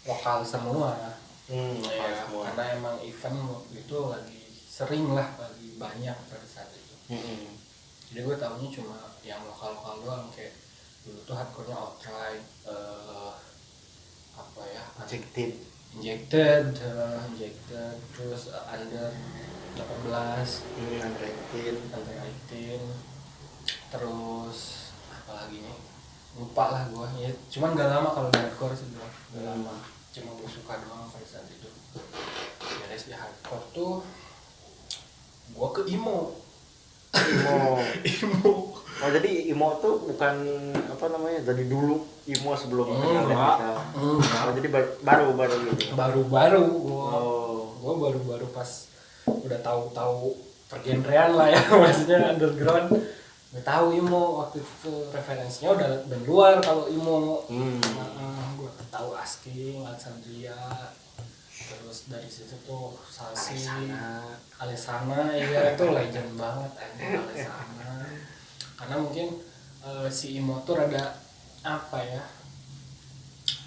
lokal semua. Lokal Ya, semua. karena emang event waktu itu lagi sering lah, lagi banyak pada saat itu. Jadi gue tahunya cuma yang lokal-lokal doang, kayak dulu tuh hardcore-nya Outright, apa ya? Injected, terus Under 18, Under 18, terus apa lagi nih? Lupa lah gue. Ya, cuman gak lama kalau di hardcore sih gue, gak lama. Cuma gue suka doang pada saat itu. Beres di hardcore tuh, gue ke emo. Oh jadi emo tuh bukan apa namanya dari dulu emo sebelum kenal Enggak. Oh jadi baru gitu. Baru-baru Oh. gue baru pas udah tahu pergenrean lah ya, maksudnya underground. Gue tahu emo waktu itu referensinya udah band luar kalau emo. Gue tahu Asking, Alexandria, terus dari situ tuh Salsi, Alesana, iya itu legend banget anjing Alesana. Karena mungkin si emo tuh rada apa ya,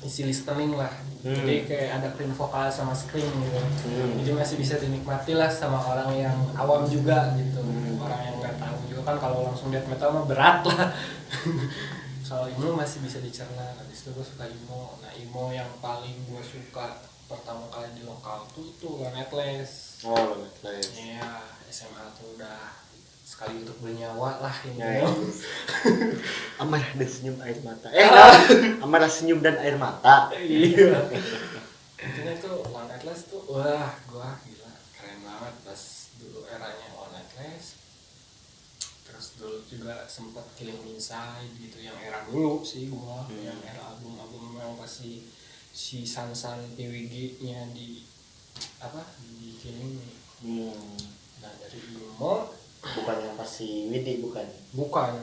isi listening lah. Jadi kayak ada clean vokal sama scream gitu. Jadi masih bisa dinikmati lah sama orang yang awam juga gitu. Orang yang nggak tahu juga kan kalau langsung death metal mah berat lah. Kalau emo masih bisa dicerna. Habis itu gue suka emo. Nah emo yang paling gue suka pertama kali di lokal tuh Limitless. Oh Limitless. Iya, SMA tuh udah sekali untuk bernyawa lah ini. Ya, amarah dan senyum air mata. Amarah senyum dan air mata. Iya. Intinya tuh Limitless tuh wah gua gila keren banget pas dulu eranya Limitless. Terus dulu juga sempat Killing Inside gitu yang era dulu sih gua, yang era album-album yang pasti si Sansan PWG-nya di apa di Killing. Nah dari emo Bukan yang pasti Widi bukan. bukan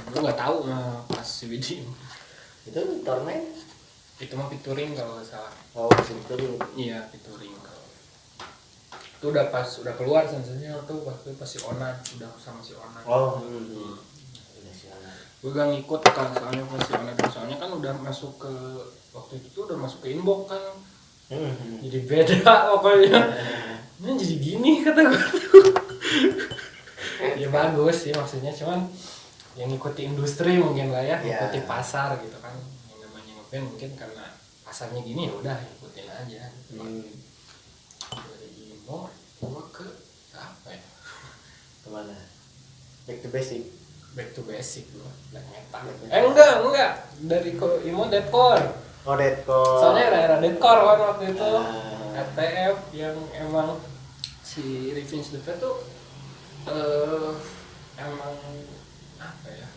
gua nggak tahu nah pas si Widi Itu Torment. itu mah featuring kalau nggak salah. Oh itu. Iya featuring kalau itu udah keluar sensasinya tuh waktu pas si Onan udah sama si Onan. Oh. Gue gak ngikut kan soalnya pas si Onan soalnya kan udah masuk ke waktu itu tuh udah masuk ke inbox kan. Jadi beda pokoknya. Ini jadi gini kata gue. Ya bagus sih maksudnya, cuman yang ngikuti industri mungkin lah ya, ngikuti pasar gitu kan. Yang namanya ngeband mungkin karena pasarnya gini ya udah ikutin aja. Dari emo gua ke apa ya? Kemana? Back to basic. Back to basic gua, black metal. Enggak. Dari emo deathcore. Oh deathcore. Soalnya era-era deathcore kan waktu itu. RTF yang emang si Revenge the Fate tuh emang apa ya,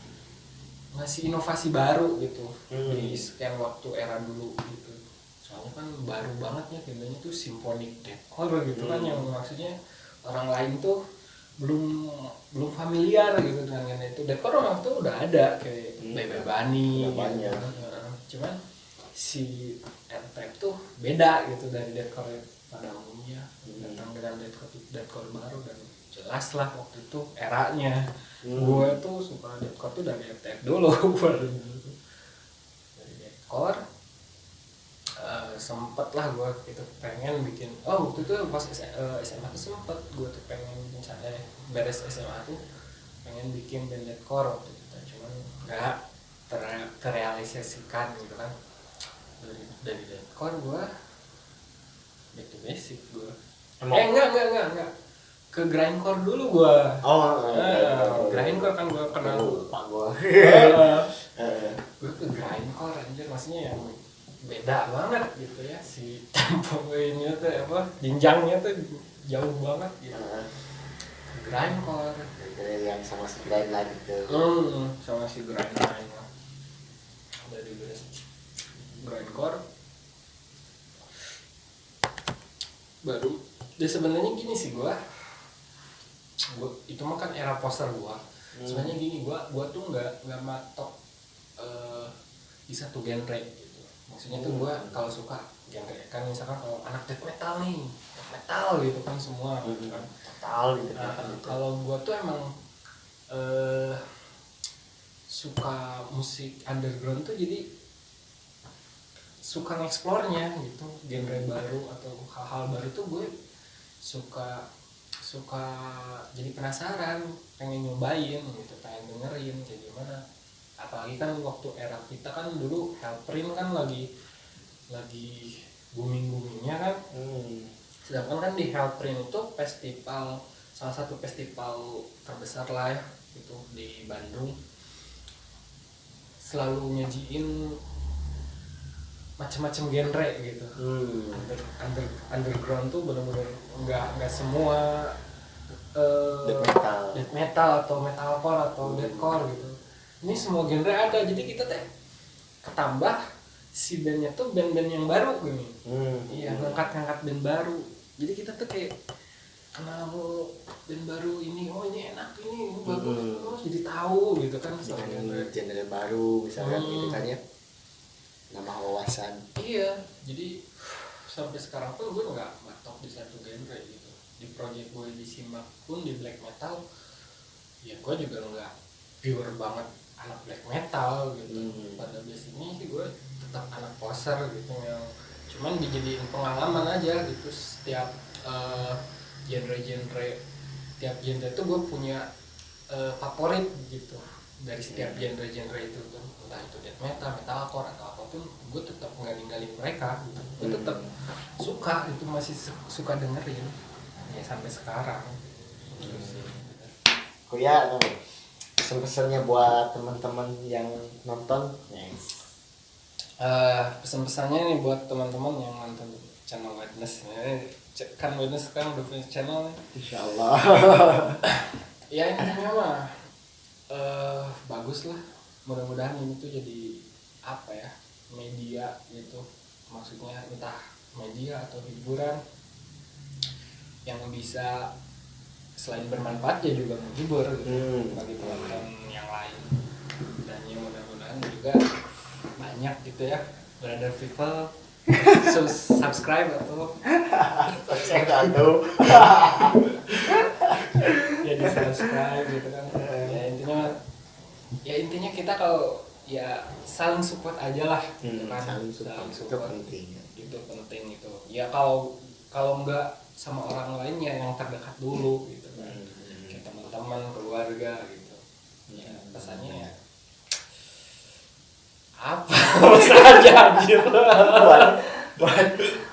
ngasih inovasi baru gitu di sekian waktu era dulu gitu. Soalnya kan baru banget ya kayaknya tuh symphonic deathcore gitu kan, yang maksudnya orang lain tuh belum familiar gitu dengan itu. Deathcore waktu itu udah ada kayak Bebe Bunny banyak. Cuman si RTF tuh beda gitu dari deathcore pada umumnya, datang dengan deathcore baru dan jelas lah waktu itu eranya. Gue tuh suka deathcore tuh dari RTF dulu. Dari deathcore sempet lah gue gitu pengen bikin, waktu itu pas SMA tuh sempet gue tuh pengen misalnya beres SMA tuh pengen bikin band deathcore waktu itu, cuman nggak terrealisasikan gitu kan. Dari deathcore gue back to basic gue. Enggak. Ke grindcore dulu gua. Grindcore kan gua kenal. Pak gua. Gua ke grindcore anjir, maksudnya yang beda banget gitu ya, si tempo ini tuh apa jenjangnya tuh jauh banget gitu. Grindcore yang sama si lain lagi tuh. sama si grindcore dari grindcore baru dia sebenarnya gini sih gua itu mah kan era poster gua. Sebenarnya gini, gua tuh nggak matok di satu genre gitu. Maksudnya tuh gua kalau suka genre kan, misalkan kalau anak death metal nih, death metal gitu kan semua gitu kan. Total gitu. Kalau gua tuh emang suka musik underground tuh, jadi suka nge-explore-nya gitu, genre baru atau hal-hal baru tuh gue suka jadi penasaran, pengen nyobain gitu, pengen dengerin kayak gimana. Apalagi kan waktu era kita kan dulu Hellprint kan lagi boomingnya kan. Sedangkan kan di Hellprint itu festival, salah satu festival terbesar lah ya itu di Bandung, selalu nyajiin macam-macam genre gitu. Underground tuh benar-benar nggak semua death metal atau metalcore atau deathcore gitu. Ini semua genre ada, jadi kita teh ketambah si bandnya tuh band-band yang baru gini. Iya, ngangkat band baru. Jadi kita tuh kayak kenal band baru ini, oh ini enak, ini bagus, terus jadi tahu gitu kan soal genre baru misalnya gitu kan ya. Nama wawasan. Iya, jadi sampai sekarang pun gue nggak matok di satu genre gitu. Di project gue di Simak pun di black metal, ya gue juga nggak pure banget anak black metal gitu. Pada basicnya sih gue tetap anak poser gitu, yang cuman dijadiin pengalaman aja gitu. Setiap genre-genre, tiap genre itu gue punya favorit gitu dari setiap genre-genre itu tuh, entah itu death metal, metalcore atau apapun, gue tetap nggak ninggalin mereka gitu. Gue tetap suka itu, masih suka dengerin ya sampai sekarang gitu sih. Kuya, pesan-pesannya buat teman-teman yang nonton. Pesan-pesannya nih buat teman-teman yang nonton channel Witness kan, Witness kan udah punya channel nih. Insyaallah. Ya intinya mah bagus lah, mudah-mudahan ini tuh jadi apa ya, media gitu, maksudnya entah media atau hiburan yang bisa selain bermanfaat ya juga menghibur gitu bagi penonton yang lain. Dan ya mudah-mudahan juga banyak gitu ya brother people subscribe atau Saya nggak tahu. ya di subscribe gitu kan. Intinya kita kalau ya saling support aja lah gitu kan. Saling support itu penting itu ya. Kalau enggak sama orang lain ya yang terdekat dulu gitu kan, kayak teman-teman, keluarga gitu ya. Pesannya ya apa saja anjir buat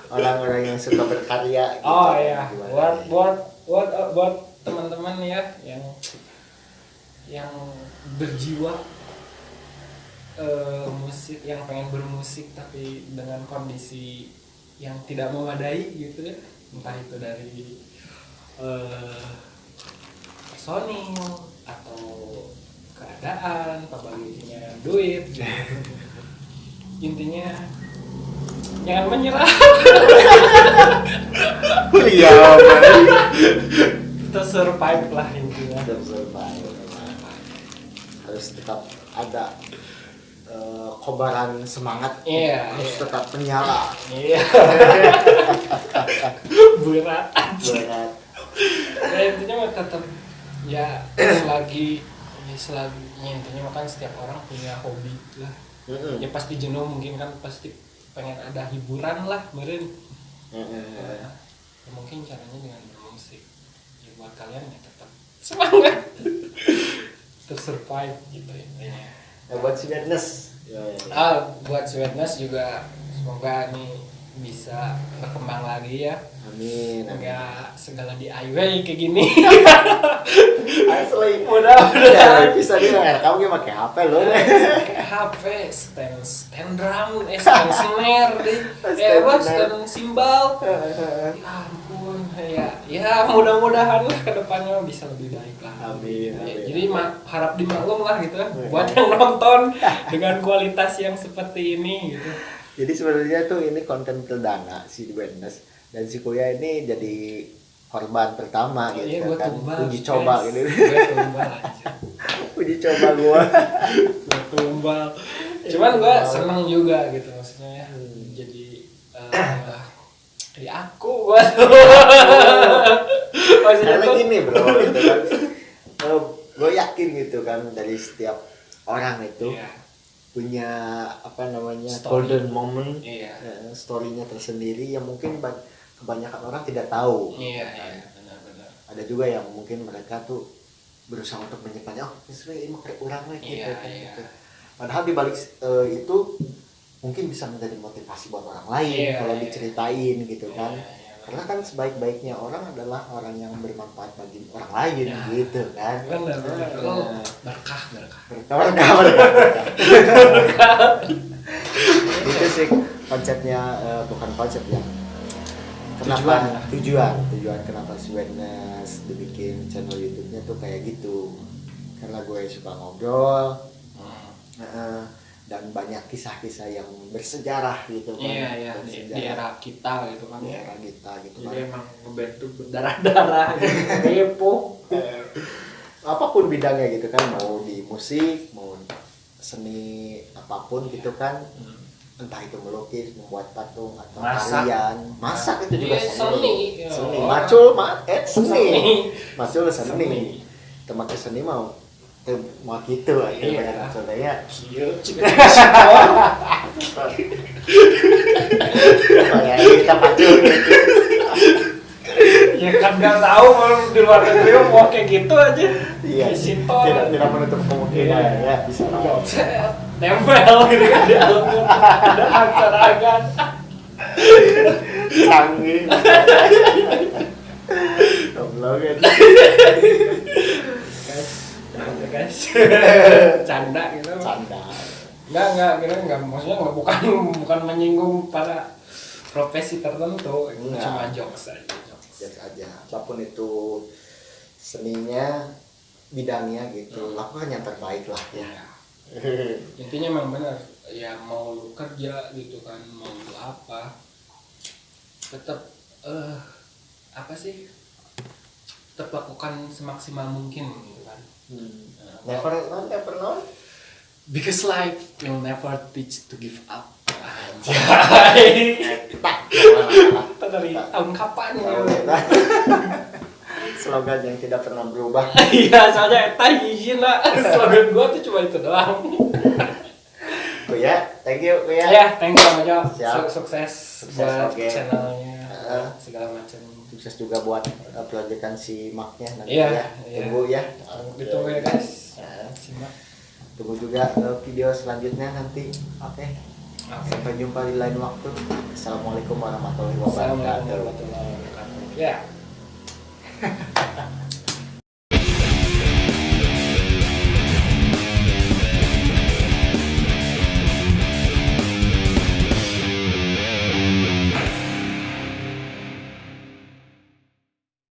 orang-orang yang suka berkarya gitu. Oh iya, buat teman-teman ya yang berjiwa musik, yang pengen bermusik tapi dengan kondisi yang tidak memadai gitu ya, entah itu dari personil atau keadaan, baginya duit gitu. Intinya jangan menyerah. Iya, Kita survive lah intinya. Harus tetap ada kobaran semangat. Iya, harus tetap menyala. Iya. Berat. Ya intinya mah tetap ya selagi intinya kan setiap orang punya hobi lah. Ya pasti jenuh mungkin kan, pasti pengen ada hiburan lah meren. Ya, mungkin caranya dengan bermusik. Ya buat kalian ya tetap semangat. Terus survive gitu intinya. Buat si Witness. Buat si Witness juga semoga nih bisa berkembang lagi ya. Amin. Enggak segala DIY kayak gini. Asli. Mudah-mudahan Bisa dia. Kamu gak pakai HP lo? HP, stand drum, stand snare deh. Stand cymbal. Ya ampun, ya mudah-mudahan lah kedepannya bisa lebih baik lah. Amin. Jadi harap dimaklum lah gitu buat yang nonton dengan kualitas yang seperti ini gitu. Jadi sebenarnya tuh ini konten perdana si Wellness dan si Kuya ini jadi korban pertama gitu Iya, gua kan. tumbal, Uji coba guys. gitu. Gua tumbal aja. Uji coba gua. Gua tumbal. Cuman gua seneng juga gitu maksudnya ya. Jadi aku gua tuh. Maksudnya Karena tuh gini bro, gitu kan. Gue yakin gitu kan dari setiap orang itu iya, punya apa namanya Story. golden moment, Iya. storynya tersendiri yang mungkin kebanyakan orang tidak tahu. Iya, benar-benar. Ada juga yang mungkin mereka tuh berusaha untuk menyimpannya, oh ini mah kayak orang gitu, Iya, kan, iya. gitu. Padahal di balik itu mungkin bisa menjadi motivasi buat orang lain Iya, kalau iya. diceritain gitu kan. Iya, iya. Karena kan sebaik-baiknya orang adalah orang yang bermanfaat bagi orang lain Ya. gitu kan. Benar. Nah, Berkah. berkah. Itu sih konsepnya, bukan konsep ya. Kenapa tujuan kenapa si Wellness dibikin channel YouTube-nya tuh kayak gitu. Karena gue suka ngobrol, dan banyak kisah-kisah yang bersejarah gitu kan. Iya, di era kita gitu kan. Di era kita gitu Jadi kan. emang ngebentuk berdarah-darah gitu. Kepo. Apapun bidangnya gitu kan, mau di musik, mau seni apapun gitu kan. Entah itu melukis, membuat patung atau Masak. tarian, masak itu juga Iya, seni. seni. Seni. Oh. Macul seni. Seni. Macul seni. Seni. Temake seni mau mau gitu aja Iya. banyak maksudnya. Kayak kita macul gitu. Ya kan nggak tahu kalau di luar negeri mau kayak gitu aja. Iya. Sinton. Tidak menutup kemungkinan ya bisa. Tempel gitu kan di album. Ada agar-agar. Canggih. Goblok kan. Guys. Canda gitu. Canda. Enggak, maksudnya bukan menyinggung para profesi tertentu, Enggak. cuma jokes aja. Biasa aja. Apapun itu seninya, bidangnya gitu, lakukan yang terbaik lah ya. Intinya memang benar, ya mau lu kerja gitu kan, mau lu apa, tetap apa sih, tetap lakukan semaksimal mungkin gitu kan. Never know. Because life will never teach to give up. Anjay. Kita dari tahun kapan ya? Slogan yang tidak pernah berubah. Iya, soalnya eta hiji lah. Slogan gua tuh cuma itu doang. Kuya, thank you Kuya. Ya, thank you Mas Jo. Siap. Sukses Sukses, buat oke. channelnya, segala macam. Sukses juga buat proyekan si Marknya nanti Iya, ya. iya. Tunggu ya. Ditunggu ya guys. Nah, Simak. tunggu juga video selanjutnya nanti. Oke. Sampai jumpa di lain waktu. Assalamualaikum warahmatullahi wabarakatuh. Assalamualaikum warahmatullahi wabarakatuh. Ya.